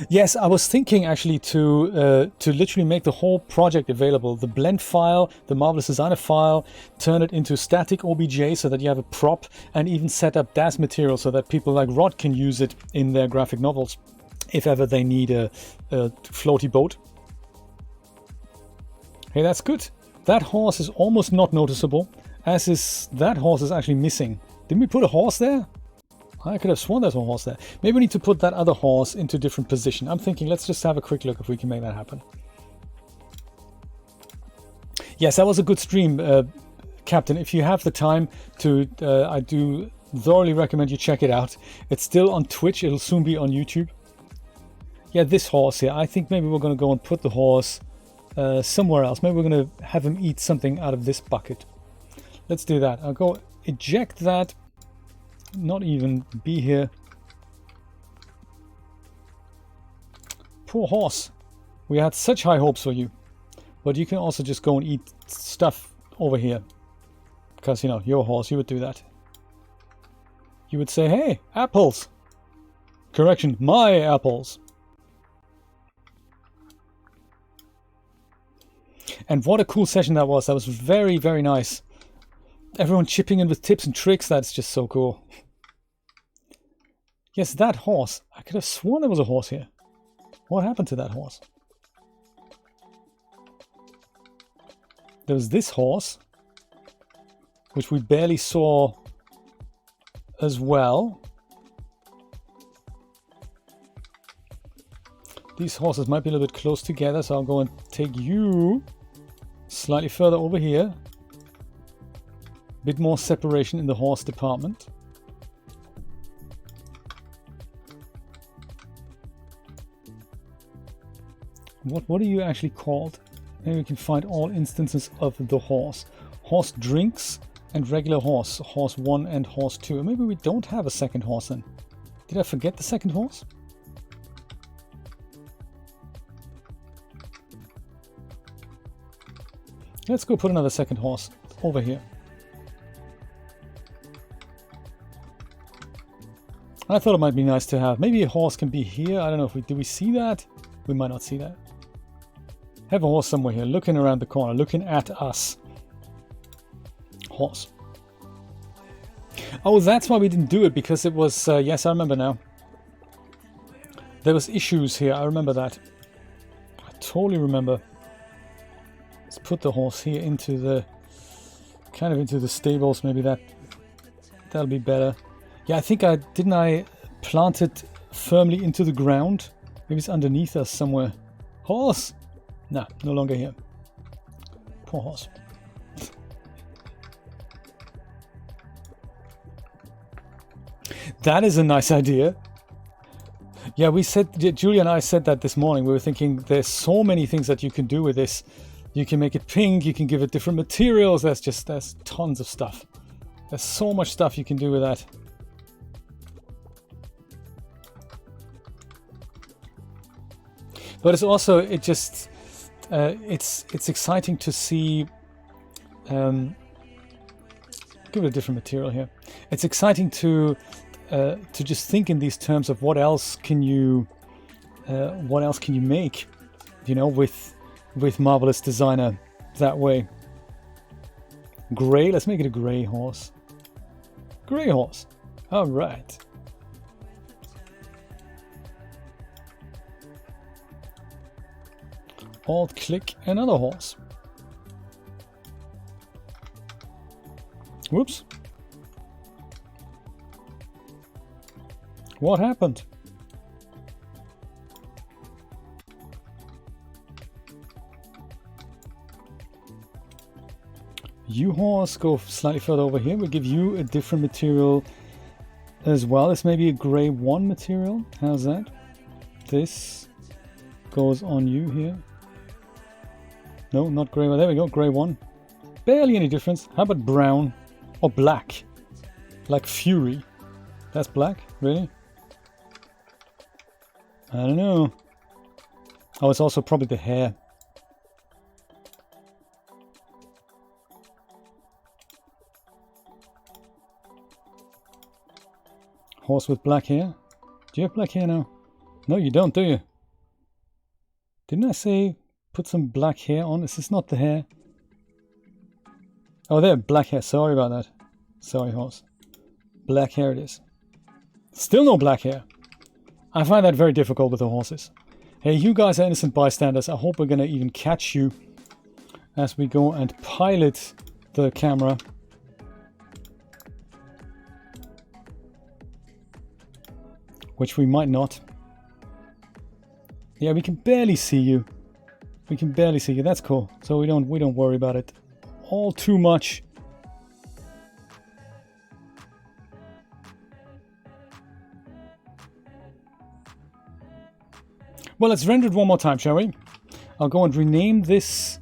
Yes, I was thinking actually to literally make the whole project available. The blend file, the MalberS Designer file, turn it into static OBJ so that you have a prop, and even set up DAS material so that people like Rod can use it in their graphic novels if ever they need a floaty boat. Hey, that's good. That horse is almost not noticeable, as is that horse is actually missing. Didn't we put a horse there? I could have sworn there's a horse there. Maybe we need to put that other horse into a different position. I'm thinking let's just have a quick look if we can make that happen. Yes, that was a good stream, Captain. If you have the time to, I do thoroughly recommend you check it out. It's still on Twitch. It'll soon be on YouTube. Yeah, this horse here. I think maybe we're going to go and put the horse somewhere else. Maybe we're going to have him eat something out of this bucket. Let's do that. I'll go eject that. Not even be here. Poor horse. We had such high hopes for you. But you can also just go and eat stuff over here. Because, you know, your horse, you would do that. You would say, hey, apples. Correction, my apples. And what a cool session that was. That was very, very nice. Everyone chipping in with tips and tricks. That's just so cool. Yes, that horse. I could have sworn there was a horse here. What happened to that horse? There was this horse, which we barely saw as well. These horses might be a little bit close together, so I'll go and take you slightly further over here. Bit more separation in the horse department. What are you actually called? Maybe we can find all instances of the horse. Horse drinks and regular horse. Horse 1 and horse 2. Maybe we don't have a second horse then. Did I forget the second horse? Let's go put another second horse over here. I thought it might be nice to have. Maybe a horse can be here. I don't know if do we see that? We might not see that. Have a horse somewhere here, looking around the corner, looking at us. Horse. Oh, that's why we didn't do it, because it was, yes, I remember now. There was issues here, I remember that. I totally remember. Let's put the horse here into the, kind of into the stables, maybe that'll be better. Yeah, I think didn't I plant it firmly into the ground? Maybe it's underneath us somewhere. Horse! Nah, no longer here. Poor horse. That is a nice idea. Yeah, we said, Julia and I said that this morning. We were thinking there's so many things that you can do with this. You can make it pink, you can give it different materials. There's tons of stuff. There's so much stuff you can do with that. But it's also, it's exciting to see, give it a different material here. It's exciting to just think in these terms of what else can you make, you know, with MalberS Designer that way. Gray, let's make it a gray horse. Gray horse, all right. Alt click another horse. Whoops. What happened? You horse, go slightly further over here. We'll give you a different material as well. This may be a gray 1 material. How's that? This goes on you here. No, not grey. Well, there we go, grey 1. Barely any difference. How about brown or black? Like Fury. That's black? Really? I don't know. Oh, it's also probably the hair. Horse with black hair. Do you have black hair now? No, you don't, do you? Didn't I say put some black hair on? Is this not the hair? Oh, there, black hair. Sorry about that. Sorry, horse. Black hair it is. Still no black hair. I find that very difficult with the horses. Hey, you guys are innocent bystanders. I hope we're going to even catch you as we go and pilot the camera. Which we might not. Yeah, we can barely see you. We can barely see you. That's cool. So we don't worry about it all too much. Well, let's render it one more time, shall we? I'll go and rename this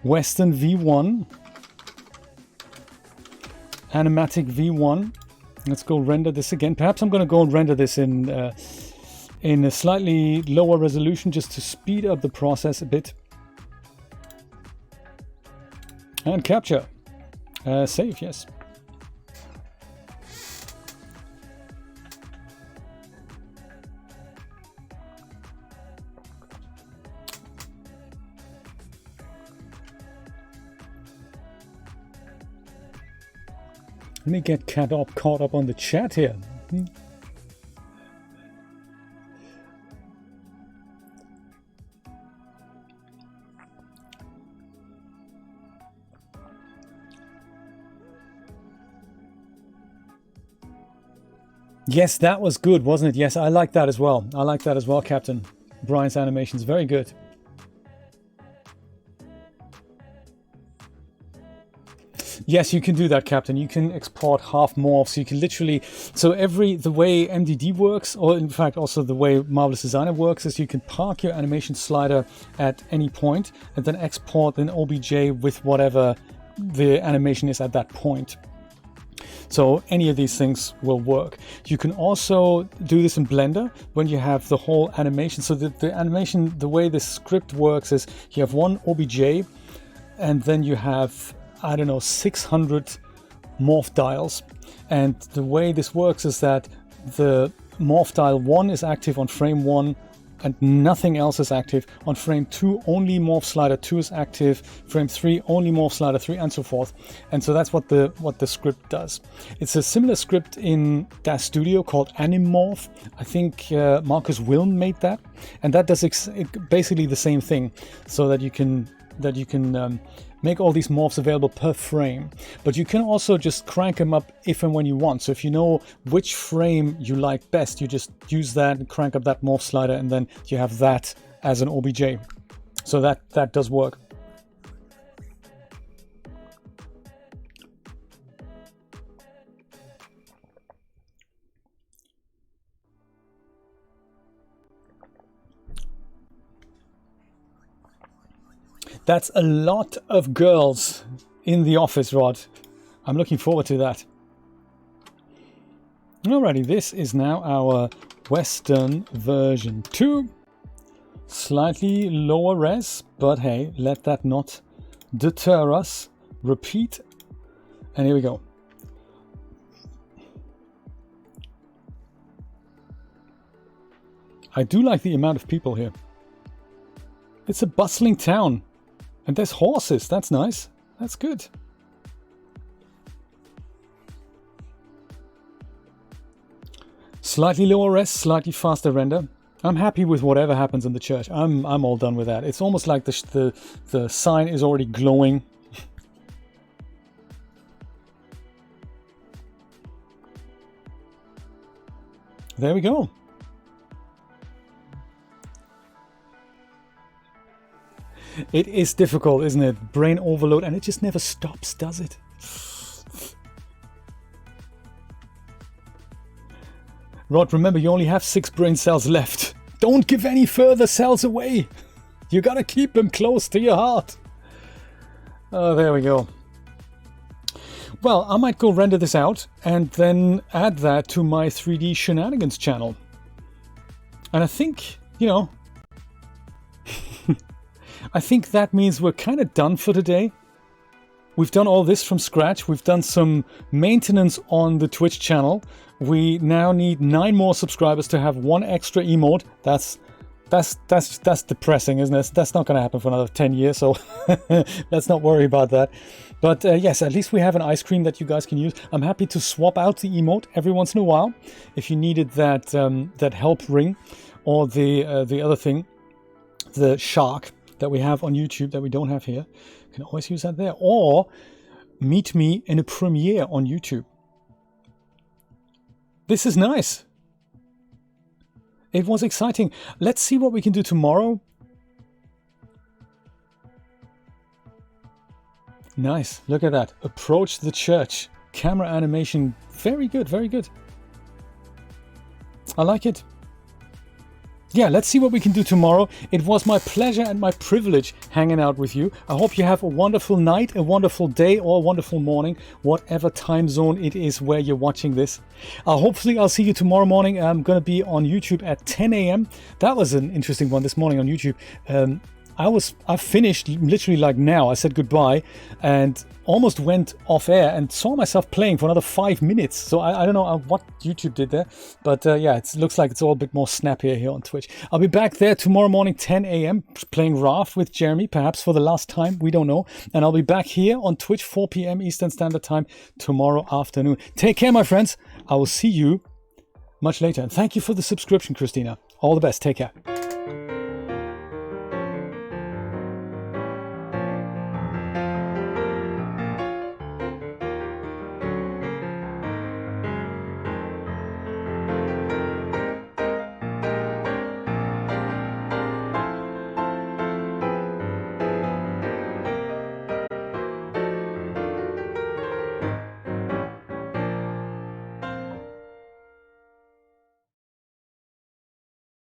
Western V1. Animatic V1. Let's go render this again. Perhaps I'm going to go and render this in a slightly lower resolution just to speed up the process a bit. And capture. Save, yes. Let me get caught up on the chat here. Yes, that was good, wasn't it? Yes, I like that as well. I like that as well, Captain. Brian's animation's very good. Yes, you can do that, Captain. You can export half morphs. You can literally, so the way MDD works, or in fact also the way MalberS Designer works, is you can park your animation slider at any point and then export an OBJ with whatever the animation is at that point. So any of these things will work. You can also do this in Blender when you have the whole animation. So the animation, the way the script works is you have one OBJ and then you have, I don't know, 600 morph dials. And the way this works is that the morph dial 1 is active on frame 1 and nothing else is active. On frame 2, only morph slider 2 is active. Frame 3, only morph slider 3, and so forth. And so that's what the script does. It's a similar script in DAZ Studio called Animorph. I think Marcus Wilm made that, and that does basically the same thing, so that you can make all these morphs available per frame. But you can also just crank them up if and when you want. So if you know which frame you like best, you just use that and crank up that morph slider, and then you have that as an OBJ. So that does work. That's a lot of girls in the office, Rod. I'm looking forward to that. Alrighty, this is now our Western version 2. Slightly lower res, but hey, let that not deter us. Repeat, and here we go. I do like the amount of people here. It's a bustling town. And there's horses, that's nice. That's good. Slightly lower res, slightly faster render. I'm happy with whatever happens in the church. I'm all done with that. It's almost like the sign is already glowing. There we go. It is difficult, isn't it? Brain overload, and it just never stops, does it? Rod, remember, you only have 6 brain cells left. Don't give any further cells away. You gotta keep them close to your heart. Oh, there we go. Well, I might go render this out and then add that to my 3D Shenanigans channel. And I think, you know, I think that means we're kind of done for today. we've done all this from scratch. We've done some maintenance on the Twitch channel. We now need 9 more subscribers to have 1 extra emote. That's depressing, isn't it? That's not going to happen for another 10 years, so let's not worry about that. But yes, at least we have an ice cream that you guys can use. I'm happy to swap out the emote every once in a while if you needed that that help ring, or the other thing, the shark that we have on YouTube that we don't have here. You can always use that there, or meet me in a premiere on YouTube. This is nice. It was exciting. Let's see what we can do tomorrow. Nice. Look at that. Approach the church. Camera animation. Very good. Very good. I like it. Yeah, let's see what we can do tomorrow. It was my pleasure and my privilege hanging out with you. I hope you have a wonderful night, a wonderful day, or a wonderful morning, whatever time zone it is where you're watching this. Hopefully I'll see you tomorrow morning. I'm going to be on YouTube at 10 a.m. That was an interesting one this morning on YouTube. I finished literally like now. I said goodbye and almost went off air and saw myself playing for another 5 minutes. So I don't know what YouTube did there, but yeah, it looks like it's all a bit more snappier here on Twitch. I'll be back there tomorrow morning, 10 a.m. playing Raft with Jeremy, perhaps for the last time, we don't know. And I'll be back here on Twitch, 4 p.m. Eastern Standard Time tomorrow afternoon. Take care, my friends. I will see you much later. And thank you for the subscription, Christina. All the best. Take care.